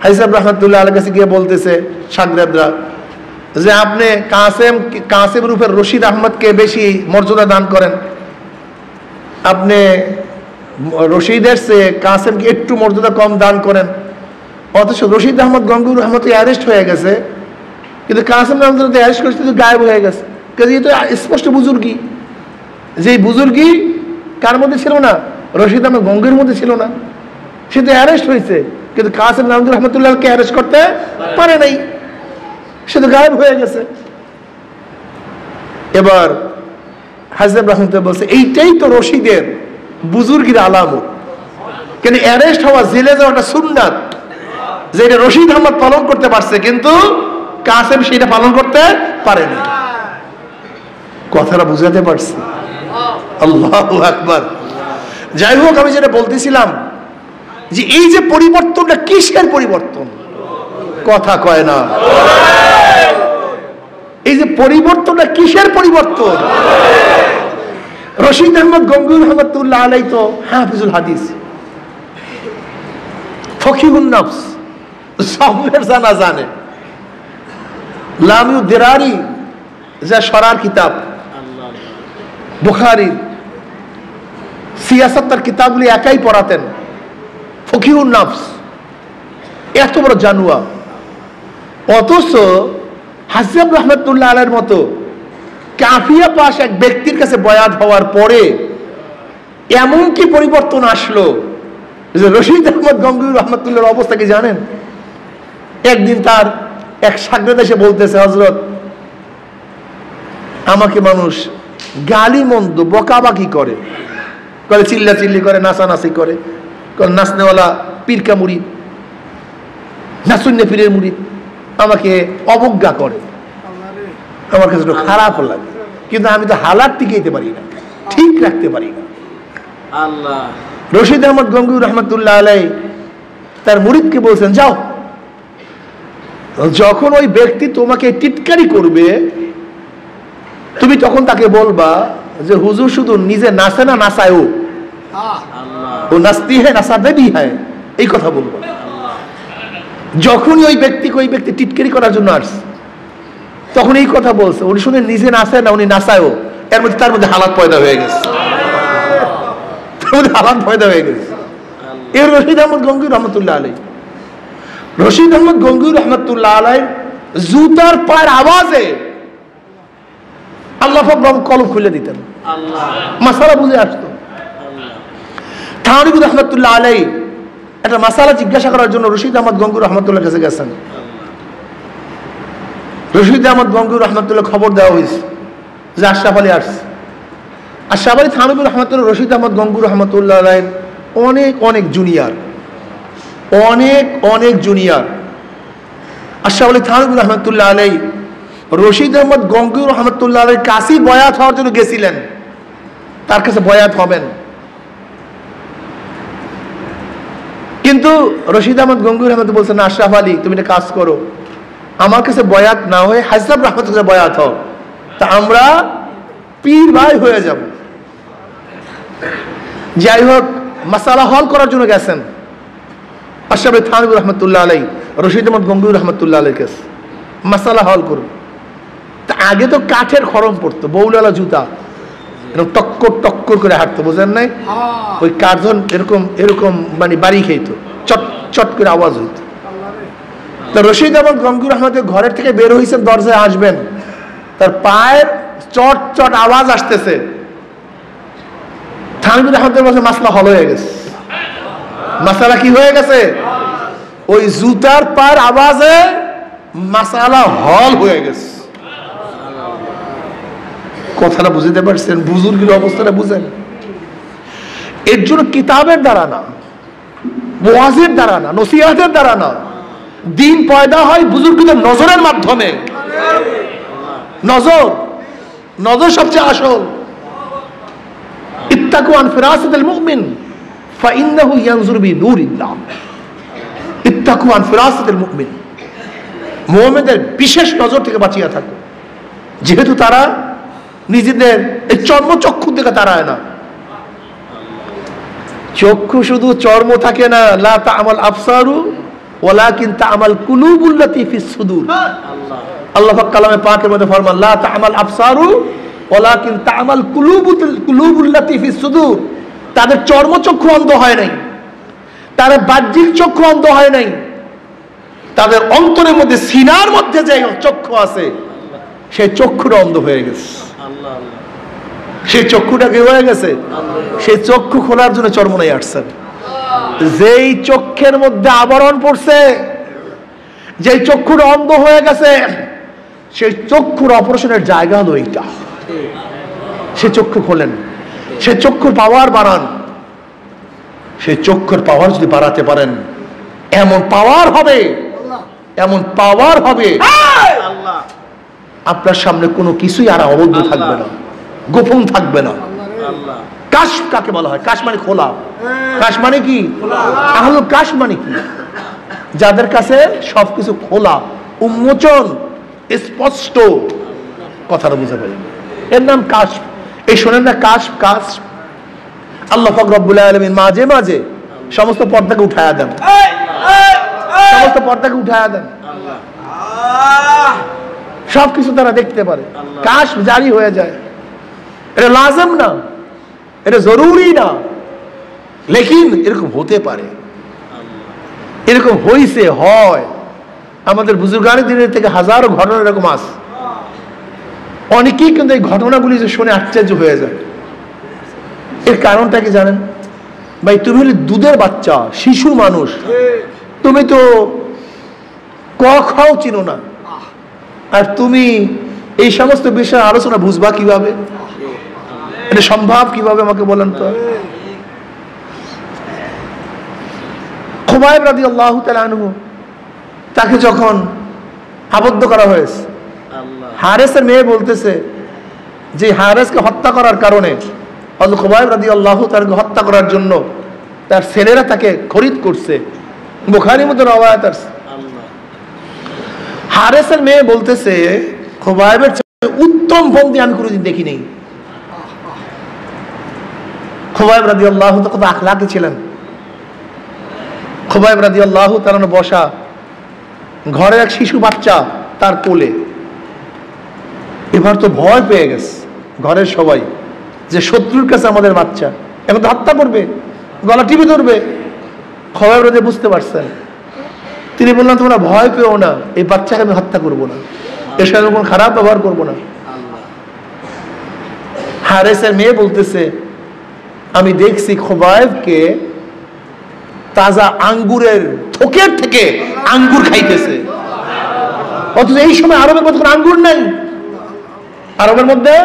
হাজরত রহমতুল্লাহ আলাইহির কাছে গিয়ে বলতেছে শাগরেদরা যে, আপনি কাসেমের উপর রশিদ আহমদকে বেশি মর্যাদা দান করেন, আপনি রশিদের চেয়ে কাসেমকে একটু মর্যাদা কম দান করেন, অথচ রশিদ আহমদ গঙ্গুই রহমত অ্যারেস্ট হয়ে গেছে, কিন্তু কাসেম রহমতুল্লাহ অ্যারেস্ট করেছে, কিন্তু গায়েব হয়ে গেছে। কাজে তো স্পষ্ট বুজুর্গি, যে বুজুর্গি কার মধ্যে ছিল না? রশিদ আহমদ গঙ্গুইর মধ্যে ছিল না। সে তো অ্যারেস্ট হয়েছে, কিন্তু কাসেম নানুতুবি রহমতুল্লাহকে অ্যারেস্ট করতে পারে নাই, সে তো গায়েব হয়ে গেছে। এবার হাজরত রহমতুল্লাহ বলছে, এইটাই তো রশিদের বুজুর্গির আলামত। কিন্তু অ্যারেস্ট হওয়া, জেলে যাওয়াটা সুন্নাত, যে এটা রশিদ আহমদ পালন করতে পারছে, কিন্তু কাসেম সেটা পালন করতে পারেনি। কথাটা বুঝাতে পারছি? আল্লাহু আকবার। যাই হোক, আমি যেটা বলতেছিলাম যে এই যে পরিবর্তনটা, কিসের পরিবর্তন? কথা কয় না। এই যে পরিবর্তনটা কিসের পরিবর্তন? রশিদ আহমদ গঙ্গুই রহমতুল্লাহ আলাই তো হাফিজুল হাদিস, ফকিহুন নফস, সামনের জানা জানে, লামিউ দেরারি যা সরার কিতাব, বুখারী সিয়াসতের কিতাবগুলি একাই পড়াতেন, ফকিহুন নফস, এত বড় জানুয়া। অথচ হাজরত রহমতুল্লাহ আলাইহির মতো কাফিয়া পাশ এক ব্যক্তির কাছে বয়াত হওয়ার পরে এমন কি পরিবর্তন আসলো যে রশিদ আহমদ গঙ্গুই রহমতুল্লাহর অবস্থা কি জানেন? একদিন তার এক সাগরেদ এসে বলতেছে, হযরত আমাকে মানুষ গালি মন্দ বকাবাকি করে, করে চিল্লা চিল্লি করে, নাচানাচি করে, নাচনেওয়ালা পীরকা মুরিদ, নাচুন্নে পীরের মুরিদ আমাকে অবজ্ঞা করে, আমার কাছে একটু খারাপ লাগে, কিন্তু আমি তো হালাত টিকাইতে পারি না, ঠিক রাখতে পারি না। আল্লাহ রশিদ আহমদ গঙ্গুহি রহমতুল্লাহ আলাই তার মুরিদকে বলছেন, যাও, যখন ওই ব্যক্তি তোমাকে টিটকারি করবে তুমি তখন তাকে বলবা যে হুজুর শুধু নিজে নাচে না, নাচায় ও নাচতি হ্যায় নাচাতে ভি হ্যায়, এই কথা বলবো। যখনই ওই ব্যক্তি টিটকারি করার জন্য আসছে তখন এই কথা বলছে, উনি শুনে নিজে নাচে না, উনি নাচায়ও, এর মধ্যে তার মধ্যে হালাত পয়দা হয়ে গেছে, তার মধ্যে হালাত পয়দা হয়ে গেছে। এর রশিদ আহমদ গঙ্গুহি রহমতুল্লাহ আলাই, রশিদ আহমদ গঙ্গুহি রহমতুল্লাহ আলাই জুতার পায়ের আওয়াজে আল্লাহ পাক কলব খুলে দিতেন, মাসালা বুঝে আসতো। থানবী রহমতুল্লাহ আলাই একটা মাসালা জিজ্ঞাসা করার জন্য রশিদ আহমদ গঙ্গুহি রহমতুল্লাহ কাছে গেছেন। রশিদ আহমদ গঙ্গুহি রহমতুল্লাহ খবর দেওয়া হয়েছে যে আশরাফ আলী আসছে। আশরাফ আলী থানবী রহমতুল্লাহ রশিদ আহমদ গঙ্গুহি রহমতুল্লাহ আলাই অনেক অনেক জুনিয়র, অনেক অনেক জুনিয়র। আশরাফ আলী থানবী রহমতুল্লাহ আলাই রশিদ আহমদ গঙ্গুহি রহমতুল্লাহ আলাইহির কাছে বয়াত হওয়ার জন্য গেছিলেন, তার কাছে বয়াত হবেন। কিন্তু রশিদ আহমদ গঙ্গুহি রহমতুল্লাহ বলছেন, আশরাফ আলী তুমি একটা কাজ করো, আমার কাছে বয়াত না হয়ে হাজরত রহমতুল্লাহ বয়াত হও, তা আমরা পীর ভাই হয়ে যাব। যাই হোক, মাসালা হল করার জন্য গেছেন আশরাফ আলী থানবী রহমতুল্লাহ আলাই রশিদ আহমদ গঙ্গুহি রহমতুল্লাহ আলাইহির কাছে, মাসালা হল করুন। তা আগে তো কাঠের খড়ম পড়তো, বউলালা জুতা, এরকম টক্কর টক্কর করে হাঁটতো, বোঝেন নাই? ওই কার্জন এরকম এরকম মানে বাড়ি খেত, চট চট করে আওয়াজ হইত। তা রশিদ আহমদ গঙ্গুহি রহমতুল্লাহ ঘরের থেকে বের হয়েছেন, দরজায় আসবেন, তার পায়ের চট চট আওয়াজ আসতেছে। থানবী রহমতুল্লাহ বলছে, মাসলা হল হয়ে গেছে। মাসালা কি হয়ে গেছে? ওই জুতার পায়ের আওয়াজে মাসালা হল হয়ে গেছে। কথাটা বুঝতে পারছেন? বুজুর্গের অবস্থাটা বুঝেন? এর জন্য কিতাবের দ্বারা না, ওয়াজের দ্বারা না, নসিহতের দ্বারা না, দিন পয়দা হয় বুজুর্গদের নজরের মাধ্যমে। নজর, নজর সবচেয়ে আসল। ইত্তাকু আন ফিরাসাতিল মুমিন ফাইন্নাহু ইয়ানজুরু বিনূরিল্লাহ। ইত্তাকু আন ফিরাসাতিল মুমিন, মুমিনদের বিশেষ নজর থেকে বাঁচিয়ে থাকো, যেহেতু তারা নিজেদের এই চর্মচক্ষু থেকে তাড়ায় না। চক্ষু শুধু চর্ম থাকে না, লা তা'মাল আবসারু ওয়ালাকিন তা'মাল কুলুবুল্লাতী ফিস সুদূর। আল্লাহ পাক কালামে পাকের মধ্যে ফরমান, লা তা'মাল আবসারু ওয়ালাকিন তা'মাল কুলুবুল্লাতী ফিস সুদূর। তাদের চর্মচক্ষু অন্ধ হয় নাই, তাদের বাহ্যিক চক্ষু অন্ধ হয় নাই, তাদের অন্তরের মধ্যে সিনার মধ্যে যে চক্ষু আছে সেই চক্ষুটা অন্ধ হয়ে গেছে। সেই চক্ষুটা কি হয়ে গেছে? সেই চক্ষু খোলার জন্য চরমনাই আসছেন। যেই চক্ষের মধ্যে আবরণ পড়ছে, যেই চক্ষুটা অন্ধ হয়ে গেছে, সেই চক্ষুর অপারেশনের জায়গা হলো এইটা। সে চক্ষু খোলেন, সে চক্ষুর পাওয়ার বাড়ান। সেই চক্ষুর পাওয়ার যদি বাড়াতে পারেন, এমন পাওয়ার হবে, এমন পাওয়ার হবে, আপনার সামনে কোনো কিছুই আর অবদ্ধ থাকবে না, গোপন থাকবে না। কাশ কাকে বলা হয়? কাশ মানে খোলা। কাশ মানে কি? আহলুল কাশ মানে কি? যাদের কাছে সবকিছু খোলা, উন্মোচন, স্পষ্ট। কথাটা বুঝে পারেন? এর নাম কাশ। এই শোনেন না, কাশ কাশ। আল্লাহ পাক রব্বুল আলামিন মাঝে মাঝে সমস্ত পর্দাকে উঠায়া দেন, সমস্ত পর্দাকে উঠায়া দেন, সবকিছু তারা দেখতে পারে। কাশ জারি হয়ে যায়। এটা লাজম না, এটা জরুরি না, লেকিন এরকম হতে পারে, এরকম হইছে, হয়। আমাদের বুজুর্গানের দিনের থেকে হাজারো ঘটনা এরকম আছে। অনেকেই কিন্তু এই ঘটনাগুলি যে শুনে আশ্চর্য হয়ে যায়। এর কারণটা কি জানেন? ভাই, তুমি হলে দুধের বাচ্চা, শিশু মানুষ, তুমি তো ক খ চিনো না, আর তুমি এই সমস্ত বিষয়ে আলোচনা বুঝবা কিভাবে? এটা সম্ভব কিভাবে আমাকে বলেন তো? খুবাইব রাদিয়াল্লাহু তাআলা আনহু তাকে যখন আবদ্ধ করা হয়েছে, হারেসের মেয়ে বলতেছে যে হারেসকে হত্যা করার কারণে হযরত খুবাইব রাদিয়াল্লাহু তাআলাকে হত্যা করার জন্য তার ছেলেরা তাকে খরিদ করছে। বুখারীর মধ্যে রওয়ায়াত আছে। হারেসের মেয়ে বলতেছে খুবাইবের চেয়ে উত্তম বন্দী আমি কোনোদিন দেখি নাই। খুবাইব রাদিয়াল্লাহু তাআলা কত আখলাকি ছিলেন। খুবাইব রাদিয়াল্লাহু তাআলা বসা, ঘরে এক শিশু বাচ্চা তার কোলে। এবার তো ভয় পেয়ে গেছে ঘরের সবাই যে শত্রুর কাছে আমাদের বাচ্চা, এখন তো হত্যা করবে, গলা টিপে ধরবে। খুবাইব রাদিয়াল্লাহু বুঝতে পারছেন। তিনি বললেন তোমরা ভয় পেও না, এই বাচ্চাকে আমি হত্যা করবো না, এর সাথে কোনো খারাপ ব্যবহার করবো না। হারেসের মেয়ে বলতেছে আমি দেখছি খুবাইবকে তাজা আঙ্গুরের থোকের থেকে আঙ্গুর খাইতেছে, অথচ এই সময় আরবের মধ্যে কোনো আঙ্গুর নাই, আরবের মধ্যে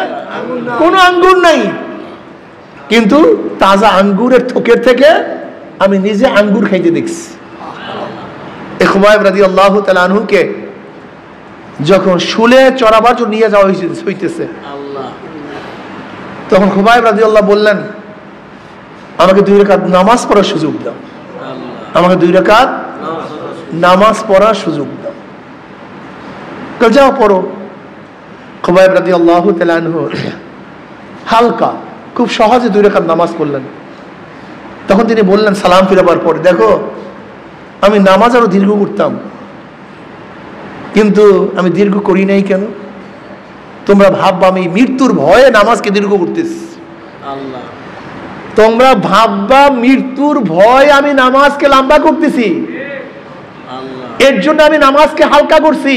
কোনো আঙ্গুর নাই, কিন্তু তাজা আঙ্গুরের থোকের থেকে আমি নিজে আঙ্গুর খাইতে দেখছি। খুবাইব রাদিয়াল্লাহু তাআলা আনহুকে যখন শুলে চড়াবার জন্য নিয়ে যাওয়া হইতেছে, তখন খুবাইব রাদিয়াল্লাহু বললেন আমাকে 2 রাকাত নামাজ পড়ার সুযোগ দাও, আমাকে 2 রাকাত নামাজ পড়ার সুযোগ দাও। যাও পড়ো। খুবাইব রাদিয়াল্লাহু তাআলা আনহু হালকা খুব সহজে 2 রাকাত নামাজ পড়লেন। তখন তিনি বললেন সালাম ফিরাবার পরে, দেখো আমি নামাজ আরো দীর্ঘ করতাম, কিন্তু আমি দীর্ঘ করি নাই কেন? তোমরা ভাববা আমি মৃত্যুর ভয়ে নামাজকে দীর্ঘ করতেছি। তোমরা ভাববা মৃত্যুর ভয় আমি নামাজকে লম্বা করতেছি, এর জন্য আমি নামাজকে হালকা করছি।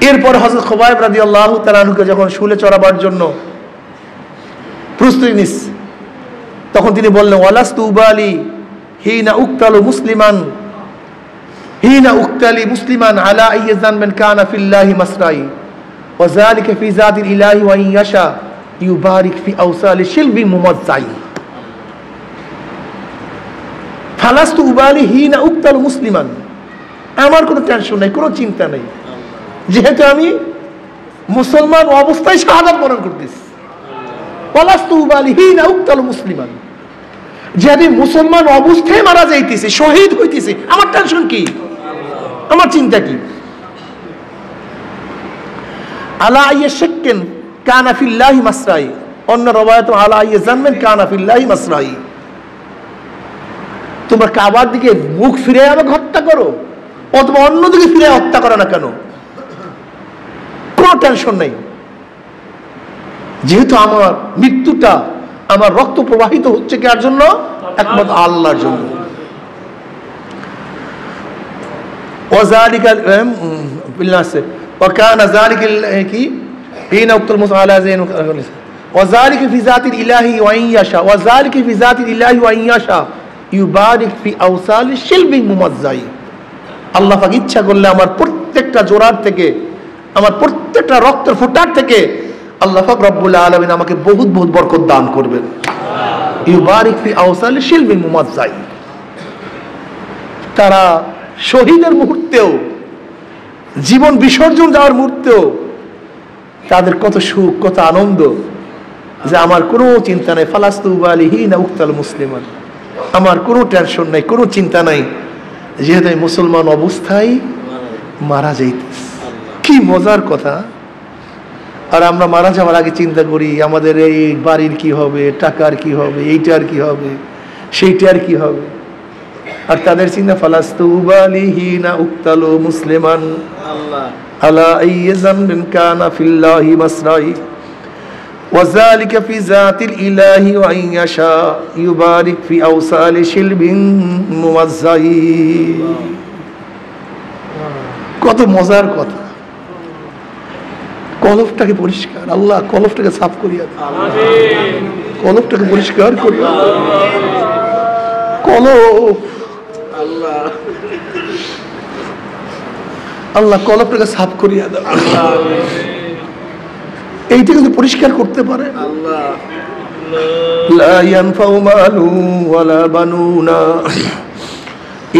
এরপর হযরত খুবাইব রাদিয়াল্লাহু তাআলা আনহুকে যখন শুলে চড়াবার জন্য প্রস্তুতি নিচ্ছে, তখন তিনি বললেন ওয়ালাস্তু উবালি হিনা উক্তালু মুসলিমান হিনা উক্তালি মুসলিমান আলা আইয়ি যানবিন কানা ফিল্লাহি মাসরাই ওয়া যালিকা ফি যাতিল ইলাহি ওয়া ইন ইয়াশা ইউবারিক ফি আওসালি শিলবি মুমাজ্জাই। ফালাস্তু উবালি হিনা উক্তালু মুসলিমান, আমার কোনো টেনশন নাই, কোনো চিন্তা নাই, যেহেতু আমি মুসলমান অবস্থায় শাহাদাত বরণ করতেছি। ওয়ালাস্তু উবালি হিনা উক্তালু মুসলিমান, যে আমি মুসলমান অবস্থায় মারা যাইতেছি, শহীদ হইতেছি, আমার টেনশন কি, আমার চিন্তা কি? আলা আইয়ি শাক্কিন কানা ফিল্লাহি মাসরাই, অন্য রওয়ায়াত আলা আইয়ি জানবিন কানা ফিল্লাহি মাসরাই। তোমরা কাবার দিকে মুখ ফিরে আমাকে হত্যা করো অথবা অন্যদিকে ফিরে হত্যা করো না কেন, কোনো টেনশন নেই, যেহেতু আমার মৃত্যুটা, আমার রক্ত প্রবাহিত হচ্ছে কার জন্য? একমাত্র আল্লাহর জন্য। ওয়াযালিকা বিল্লাহি ওয়া কানা যালিকা কি হিনা উক্তাল মুসআলা যাইন ওয়াযালিকা ফি যাতিল ইলাহি ওয়া ইন ইয়াশা ওয়াযালিকা ফি যাতিল ইলাহি ওয়া ইন ইয়াশা ইউবারিক ফি আওসালি শিলবি মুমাজ্জাই। আল্লাহ পাক ইচ্ছা করলে আমার প্রত্যেকটা জোড়ার থেকে, আমার প্রত্যেকটা রক্তের ফোঁটার থেকে আল্লাহ পাক রব্বুল আলামিন আমাকে বহুত বহুত বরকত দান করবেন। ইউবারিক ফি আওসালি শিলবি মুমাজ্জাই। তারা শহীদের মুহূর্তেও, জীবন বিসর্জন দেওয়ার মুহূর্তেও তাদের কত সুখ, কত আনন্দ, যে আমার কোনো চিন্তা নাই। ফালাস্তু উবালি হিনা উক্তাল মুসলিমান, আমার কোনো টেনশন নাই, কোনো চিন্তা নাই, যেহেতু আমি মুসলমান অবস্থায় মারা যাইতেছি। কি মজার কথা! আর আমরা মারা যাওয়ার আগে চিন্তা করি আমাদের এই বাড়ির কি হবে, টাকার কি হবে, এইটার কি হবে, সেইটার কি হবে। আর তাদের চিন্তা ফালাস্তু উবালি হিনা উক্তালু মুসলিমান আলা আইয়ি যানবিন কানা ফিল্লাহি মাসরাই ওয়া যালিকা ফি যাতিল ইলাহি ওয়া ইন ইয়াশা ইউবারিক ফি আওসালি শিলবিন মুমাজ্জাই। কত মজার কথা! কলবটাকে পরিষ্কার, আল্লাহ কলবটাকে সাফ করিয়া দাও, কলবটাকে পরিষ্কার করিয়া দাও। কলব আল্লাহ আল্লাহ কলবটাকে সাফ করিয়া দাও। এইটা কিন্তু পরিষ্কার করতে পারে। লা ইয়ানফাউ মালু ওয়ালা বানুনা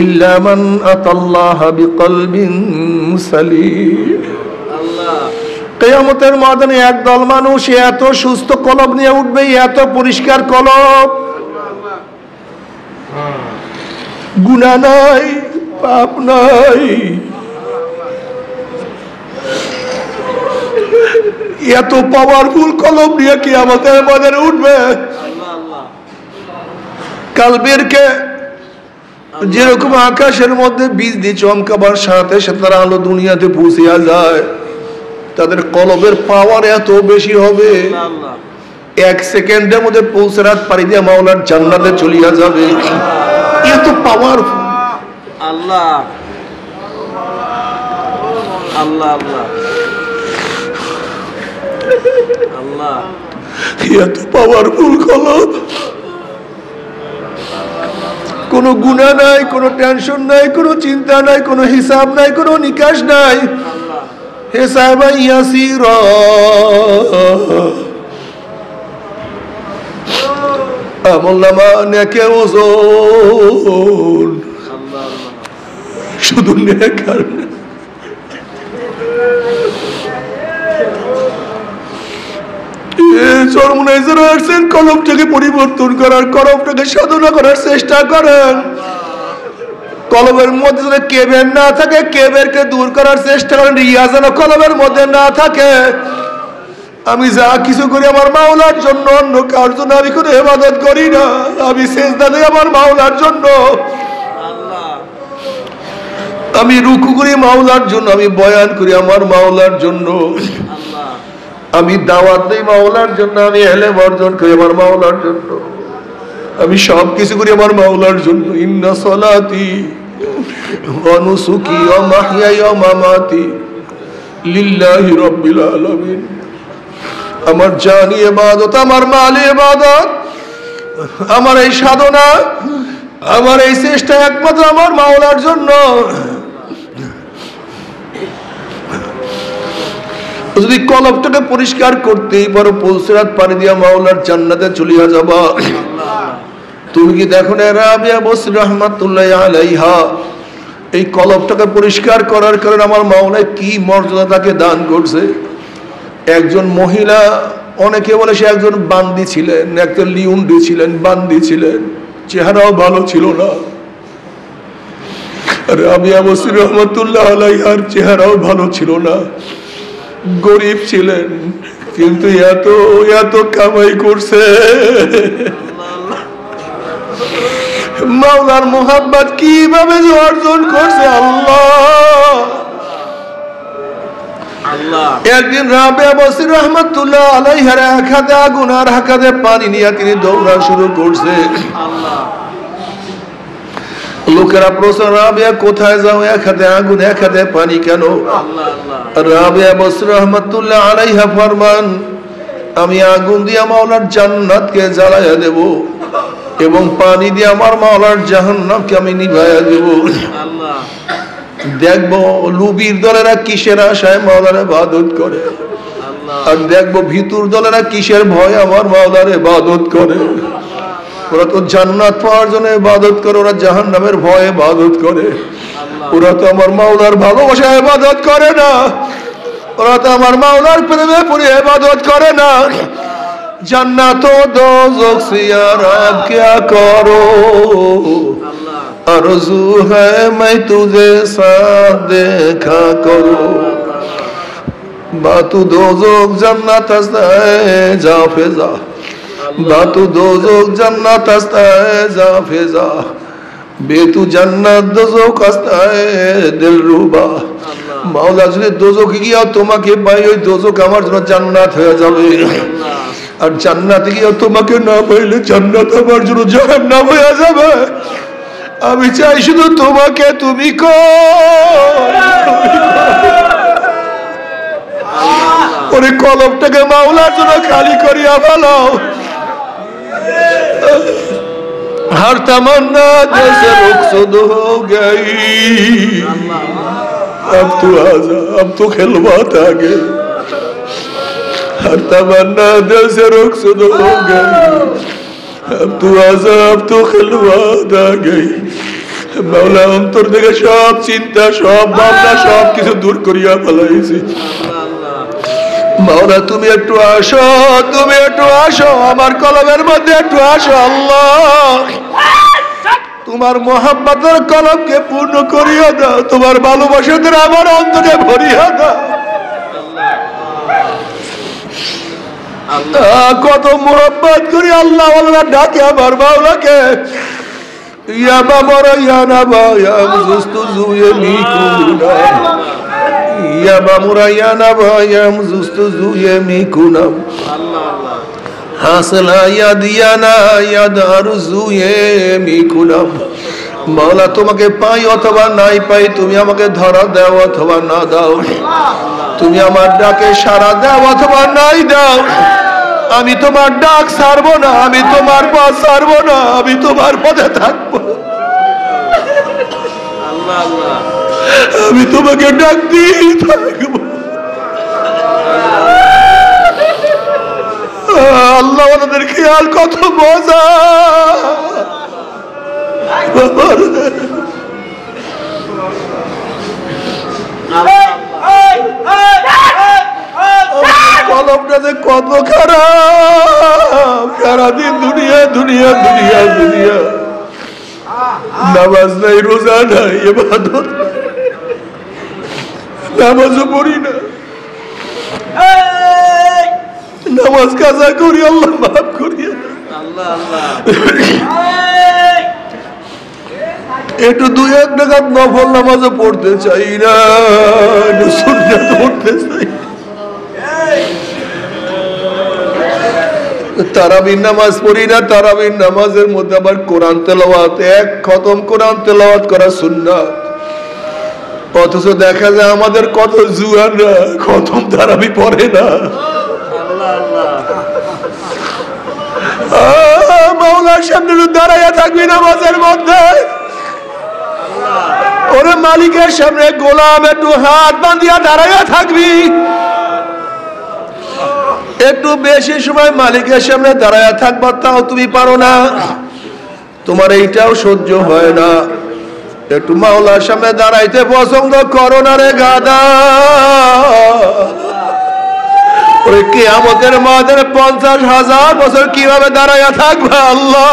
ইল্লা মান আতাল্লাহা বিকলবিন সালিম। কিয়ামতের ময়দানে একদল মানুষ এত সুস্থ কলব নিয়ে উঠবে, এত পরিষ্কার কলব, গুনাহ নাই, পাপ নাই, এত পাওয়ারফুল কলব নিয়ে কিয়ামতের ময়দানে উঠবে। কালবেরকে যেরকম আকাশের মধ্যে বীজ দিয়ে চমকাবার সাথে সাথে তারা আলো দুনিয়াতে পৌঁছিয়া যায়, তাদের কলবের পাওয়ার এত বেশি হবে, 1 সেকেন্ডের মধ্যে পৌঁছে রাত পাড়ি দিয়ে মাওলার জান্নাতে চলিয়া যাবে। এত পাওয়ারফুল। আল্লাহ আল্লাহ আল্লাহ আল্লাহ, এত পাওয়ারফুল কলব। কোনো গুনাহ নাই, কোনো টেনশন নাই, কোনো চিন্তা নাই, কোনো হিসাব নাই, কোনো নিকাশ নাই। হিসাবা ইয়াসিরা, আমলনামা নেকে ওজন, শুধু নেকার। কলমটাকে পরিবর্তন করার, কলমটাকে সাধনা করার চেষ্টা করেন। কলমের মধ্যে যেন কেবের না থাকে, কেবেরকে দূর করার চেষ্টা করেন। রিয়া যেন কলমের মধ্যে না থাকে। আমি যা কিছু করি আমার মাওলার জন্য, অন্য কার জন্য আমি কোনো ইবাদত করি না। আমি সিজদা দেই আমার মাওলার জন্য, আমি রুকু করি মাওলার জন্য, আমি বয়ান করি আমার মাওলার জন্য, আমি দাওয়াত দেই মাওলার জন্য, আমি ইলম অর্জন করি আমার মাওলার জন্য, আমি সব কিছু করি আমার মাওলার জন্য। ইন্না সলাতি ওয়া নুসুকি ওয়া মাহইয়ায়া ওয়া মামাতি লিল্লাহি রাব্বিল আলামিন। আমার জানি ইবাদত, আমার মালি ইবাদত, আমার এই সাধনা, আমার এই চেষ্টা একমাত্র আমার মাওলার জন্য। যদি কলবটাকে পরিষ্কার করতেই পারো, পৌঁছরাত পানি দিয়া মাওলার জান্নাতে চলিয়া যাবা। তুমি কি দেখো না রাবিয়া বসরি রাহমাতুল্লাহি আলাইহা এই কলবটাকে পরিষ্কার করার কারণে আমার মাওলা কি মর্যাদা তাকে দান করছে। একজন মহিলা, অনেকে বলে সে একজন বান্দি ছিলেন, একজন লিউন্ডি ছিলেন, বান্দি ছিলেন, চেহারাও ভালো ছিল না। রাবিয়া বসরি রাহমাতুল্লাহি আলাইহার চেহারাও ভালো ছিল না, গরিব ছিলেন, কিন্তু এত এত কামাই করছে। মাওলার মোহাব্বত কিভাবে অর্জন করছে আল্লাহ। একদিন রাবিয়া বসরি রাহমাতুল্লাহ আলাইহার এক হাতে আগুন আর এক হাতে পানি নিয়ে তিনি দৌড়া শুরু করছে। লোকেরা প্রশ্ন, রাবিয়া কোথায় যাও, এক হাতে আগুন এক হাতে পানি কেন? রাবিয়া বসরি রাহমাতুল্লাহ আলাইহা ফরমান, আমি আগুন দিয়ে মাওলার জান্নাতকে জ্বালাইয়া দেব এবং পানি দিয়ে আমার মাওলার জাহান্নামকে আমি নিভাইয়া দেব। দেখবো লুবির দলেরা কিসের আশায় মাওলার ইবাদত করে, আর দেখবো ভিতুর দলেরা কিসের ভয়ে আমার মাওলার ইবাদত করে। ওরা তো জান্নাত পাওয়ার জন্য ইবাদত করে, ওরা জাহান্নামের ভয়ে ইবাদত করে। ওরা তো আমার মাওলার ভালোবাসায় ইবাদত করে না, ওরা তো আমার মাওলার প্রেমে পড়ে ইবাদত করে না। জান্নাত ও দোজখ সে ইয়ার আব क्या करो, आरज़ू है मैं तुझे साथ देखा करो। बातू दोजख जन्नत हस्ता है जा फिजा, बातू दोजख जन्नत हस्ता है जा फिजा, बेतू जन्नत दोजख हस्ता है दिलरुबा। মাওলা যদি দোজখে গিয়ে তোমাকে পাই, ওই দোজখ আমার জন্য জান্নাত হয়ে যাবে। আর জান্নাতে গিয়ে তোমাকে না পাইলে জান্নাত আমার জন্য জাহান্নাম হয়ে যাবে। আমি চাই শুধু তোমাকে, তুমি ওরে কলবটাকে মাওলার জন্য খালি করিয়া ভালো। हर तमन्ना जैसे रुखसद हो गई, अब तू आजा, अब तो खिलवात आ गई, हर तमन्ना दिल से रुखसत हो गई, अब तू आजा, अब तो खिलवात आ गई। मौला अंतर থেকে সব চিন্তা সব ভাবনা সব কিছু দূর করিয়া ফেলাইছি। মৌলা তুমি একটু আসো, তুমি একটু আসো, আমার কলমের মধ্যে একটু আসো আল্লাহ। তোমার মোহাব্বতের কলমকে পূর্ণ করিয়া দাও, তোমার ভালোবাসাতে আমার অন্তরে ভরিয়া দাও। কত মোহাব্বত করি আল্লাহ আল্লাহ ডাকে আমার মাওলাকে। ইয়া বাবা ইয়া নাবা ইয়া মুস্তুজুয়ে মিকুনা, ইয়া বামুরা ইয়া নাবা ইয়া মুস্তুজুয়ে মিকুনা, হাসলা ইয়া দিয়ানা ইয়া দারুজুয়ে মিকুনা। মাওলা তোমাকে পাই অথবা নাই পাই, তুমি আমাকে ধরা দাও অথবা না দাও, তুমি আমার ডাকে সাড়া দাও অথবা নাই দাও, আমি তোমার ডাক ছাড়বো না, আমি তোমার পথ ছাড়বো না, আমি তোমার পথে থাকবো। আমি তোমাকে ডাক দিয়ে থাকবো। আল্লাহ আমাদের খেয়াল কত মজা। কলমটা যে কত খারাপ, সারাদিন দুনিয়া দুনিয়া দুনিয়া দুনিয়া, নামাজ নাই রোজা নাই ইবাদত, নামাজও পড়ি না, নামাজ কাজা করি আল্লাহ মাফ করিয়া। একটু দুই এক টাকা নফল নামাজও পড়তে চাই না, একটু সুন্নাত পড়তে চাই। তারাবির নামাজ পড়ি না, তারাবির নামাজের মধ্যে আবার কোরআন তেলাওয়াত, এক খতম কোরআন তেলাওয়াত করা সুন্নাত। অথচ দেখা যায় আমাদের কত জুয়ানরা খতম তারাবি পড়ে না। মাওলার সামনে দাঁড়াইয়া থাকবি নামাজের মধ্যে, ওরে মালিকের সামনে গোলাম একটু হাত বাঁধিয়া দাঁড়াইয়া থাকবি। একটু বেশি সময় মালিকের সামনে দাঁড়াইয়া থাকবা, তাও তুমি পারো না, তোমার এইটাও সহ্য হয় না। একটু মাওলার সামনে দাঁড়াইতে পছন্দ করো না রে গাদা। ওই কিয়ামতের মাঠে 50,000 বছর কিভাবে দাঁড়াইয়া থাকবা আল্লাহ।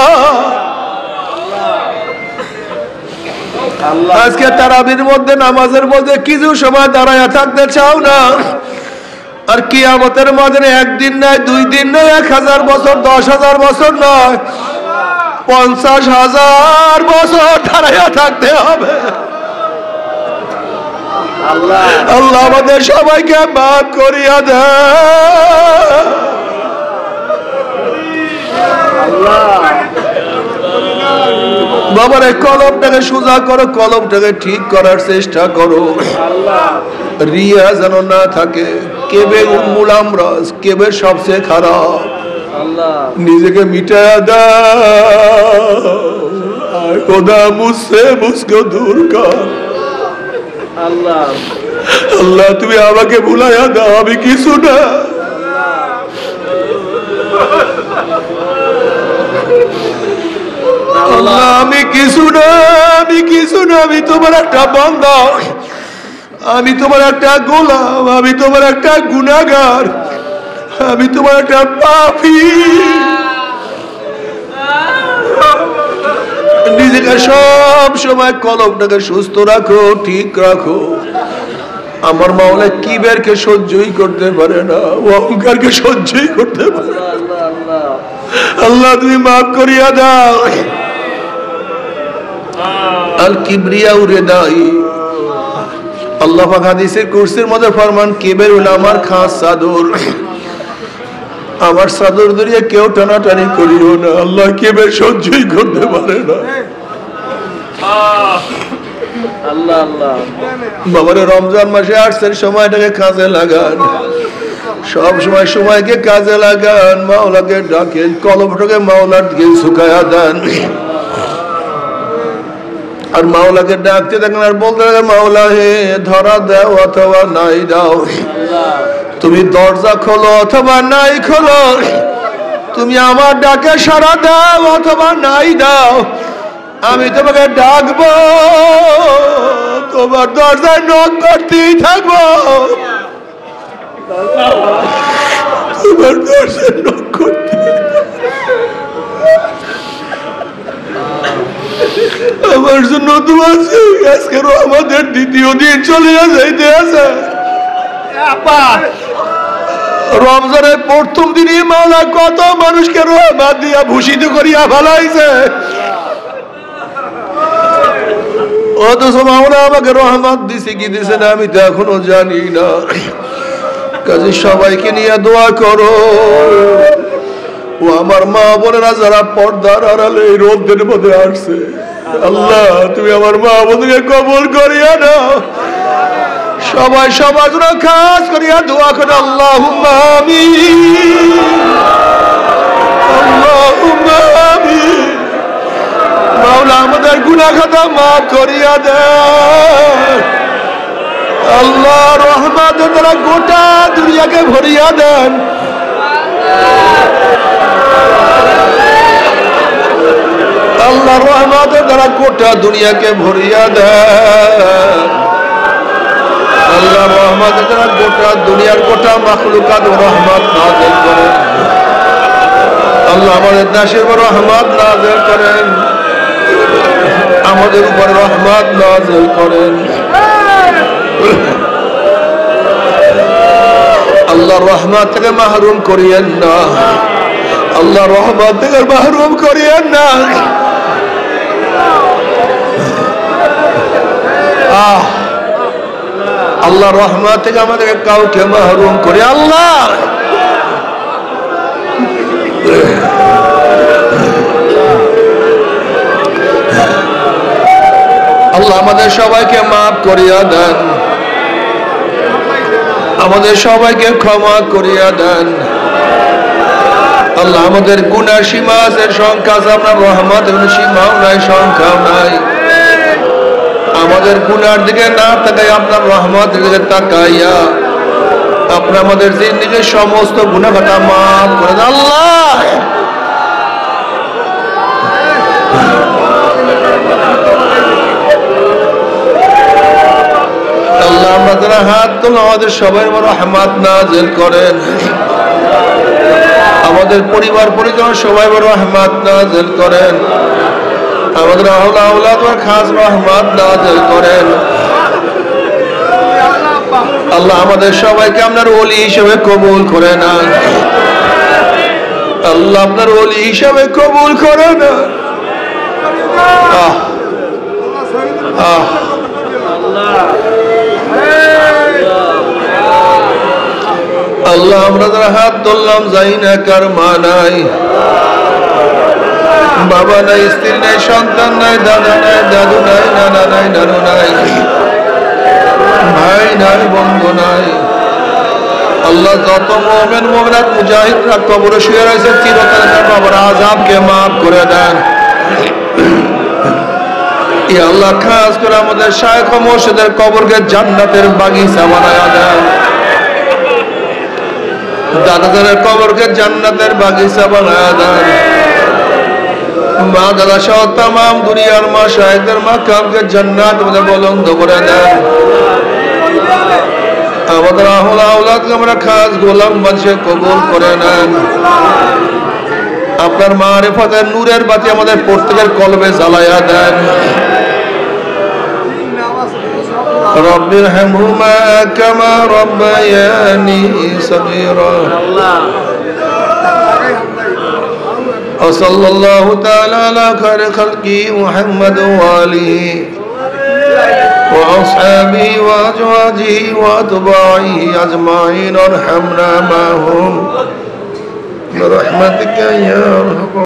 আজকে তারাবির মধ্যে নামাজের মধ্যে কিছু সময় দাঁড়াইয়া থাকতে চাও না, আর কিয়ামতের মাঠে একদিন নয়, 2 দিন নয়, 1000 বছর, 10,000 বছর নয়, 50,000 বছর দাঁড়াইয়া থাকতে হবে। আল্লাহ আমাদের সবাইকে মাফ করিয়া দেয়। বাবার কলমটাকে সোজা করো, কলমটাকে ঠিক করার চেষ্টা করো, রিয়া যেন না থাকে। কেবে উম্মুল আমরাজ, কেবে সবচেয়ে খারাপ, নিজেকে মিটায়া দাও। খোদা মুঝসে মুঝকো দূর কর। আল্লাহ আল্লাহ তুমি আমাকে ভুলাইয়া দাও, আমি কিছু না। আল্লাহ আমি কিছু না, আমি কিছু না, আমি তোমার একটা বান্দা, আমি তোমার একটা গোলাম, আমি তোমার একটা গুনাহগার, আমি তোমার একটা পাপী। নিজেকে সব সময় কলমটাকে সুস্থ রাখো, ঠিক রাখো। আমার মাওলা কিবেরকে সহ্যই করতে পারে না, অহংকারকে সহ্যই করতে পারে। আল্লাহ তুমি মাফ করিয়া দাও। আল কিবরিয়া উরিদাই, আল্লাহ পাক হাদিসের কুরসির মধ্যে ফরমান, কিবর হলো আমার খাস চাদর, আমার চাদর ধরিয়ে কেউ টানাটানি করিও না। আল্লাহ কিবর সহ্যই করতে পারে না। আল্লাহ আল্লাহ বাবারে রমজান মাসে আসছেন, সময়টাকে কাজে লাগান, সব সময় সময়কে কাজে লাগান, মাওলাকে ডাকেন, কলমটাকে মাওলার দিকে ঝুঁকায়া দেন। আর মাওলাকে ডাকতে থাকেন আর বলতে থাকেন, মাওলা হে, ধরা দাও অথবা নাই দাও, তুমি দরজা খোলো অথবা নাই খোলো, তুমি আমার ডাকে সাড়া দাও অথবা নাই দাও, আমি তোমাকে ডাকবো, তোমার দরজায় নক করতেই থাকবো, তোমার দরজায় নক করতে। আমার জন্য দোয়া চাই, আজকে আমাদের দ্বিতীয় দিন চলে যাইতে আছে। রমজানের প্রথম দিনই মাওলা কত মানুষকে রহমত দিয়া ভূষিত করিয়া ভালাইছে, অথচ মাওলা আমাকে রহমত দিছে কি দিছে না আমি তো এখনো জানি না। কাজে সবাইকে নিয়ে দোয়া করো। ও আমার মা বোনেরা যারা পর্দার আড়ালে এই রোদের মধ্যে আসছে, আল্লাহ তুমি আমার মা বোনকে কবুল করিয়া নাও। সবাই সবার জন্য খাস করিয়া দোয়া করে, আল্লাহুম্মা আমিন, আল্লাহুম্মা আমিন। মাওলা আমাদের গুনাহ খাতা মাফ করিয়া দেন, আল্লাহ রহমতের দ্বারা গোটা দুনিয়াকে ভরিয়া দেন। আল্লাহ রহমতের দ্বারা গোটা দুনিয়াকে ভরিয়া দেন। আল্লাহ রহমতের দ্বারা গোটা দুনিয়ার গোটা মাখলুকাত রহমত নাযিল করেন। আল্লাহ আমাদের দেশের উপর রহমত নাযিল করেন, আমাদের উপর রহমত নাযিল করেন। আল্লাহ রহমত থেকে মাহরুম করিয়েন না, আল্লাহ রহমত থেকে মাহরুম করিয়েন না। আল্লাহ রহমত থেকে আমাদেরকে কাউকে মাহরুম করে আল্লাহ। আল্লাহ আমাদের সবাইকে মাফ করিয়া দেন, আমাদের সবাইকে ক্ষমা করিয়া দেন। আল্লাহ আমাদের গুনাহ সীমা আছে, সংখ্যা আছে, আপনার রহমত সীমাও নাই, সংখ্যাও নাই। আমাদের গুনার দিকে না তাকাই আপনার রহমতের দিকে তাকাইয়া আপনি আমাদের জিন্দেগীর সমস্ত গুনাহ খাতা মাফ করে দেন আল্লাহ। আল্লাহ আমরা যারা হাত তোলা আমাদের সবাই বড় রহমত নাযিল করেন, আমাদের পরিবার পরিজন সবাই বড় রহমত নাযিল করেন, আমাদের আওলাদ খাস রহমত নাযিল করেন। আল্লাহ আমাদের সবাইকে আপনার ওলি হিসেবে কবুল করে নেন, আল্লাহ আপনার ওলি হিসেবে কবুল করে নেন। আল্লাহ আমরা যারা হাত তুললাম যাই না কার মা নাই, বাবা নাই, স্ত্রী নাই, সন্তান নাই, দাদা নাই, দাদু নাই, নানা নাই, নানু নাই, ভাই নাই, বন্ধু নাই। আল্লাহ যত মুমিন মুমিনাত মুজাহিদরা কবরে শুয়ে রয়েছে চিরকাল তার বাবার আযাবকে মাফ করে দেন। ইয়া আল্লাহ খাস করে আমাদের শায়খ ও মুর্শিদের কবরকে জান্নাতের বাগিচা বানায়া দেন, দাদাদের কবরকে জান্নাতের বাগিচা বানায়া দেন। মা দাদা সহ তামাম দুনিয়ার মা শায়খদের মাকামকে জান্নাত মধ্যে বুলন্দ করে দেন। আমাদের আওলাদকে আমরা খাস গোলাম বানিয়ে কবুল করে নেন। আপনার মারিফতের নূরের বাতি আমাদের প্রত্যেকের কলবে জ্বালায়া দেন। রব্বির হামহুমা কামা রব্বায়ানি সগীরা। وصلى الله تعالى على خير خلقه محمد وآله وأصحابه وأزواجه وأتباعه أجمعين وارحمنا معهم برحمتك يا أرحم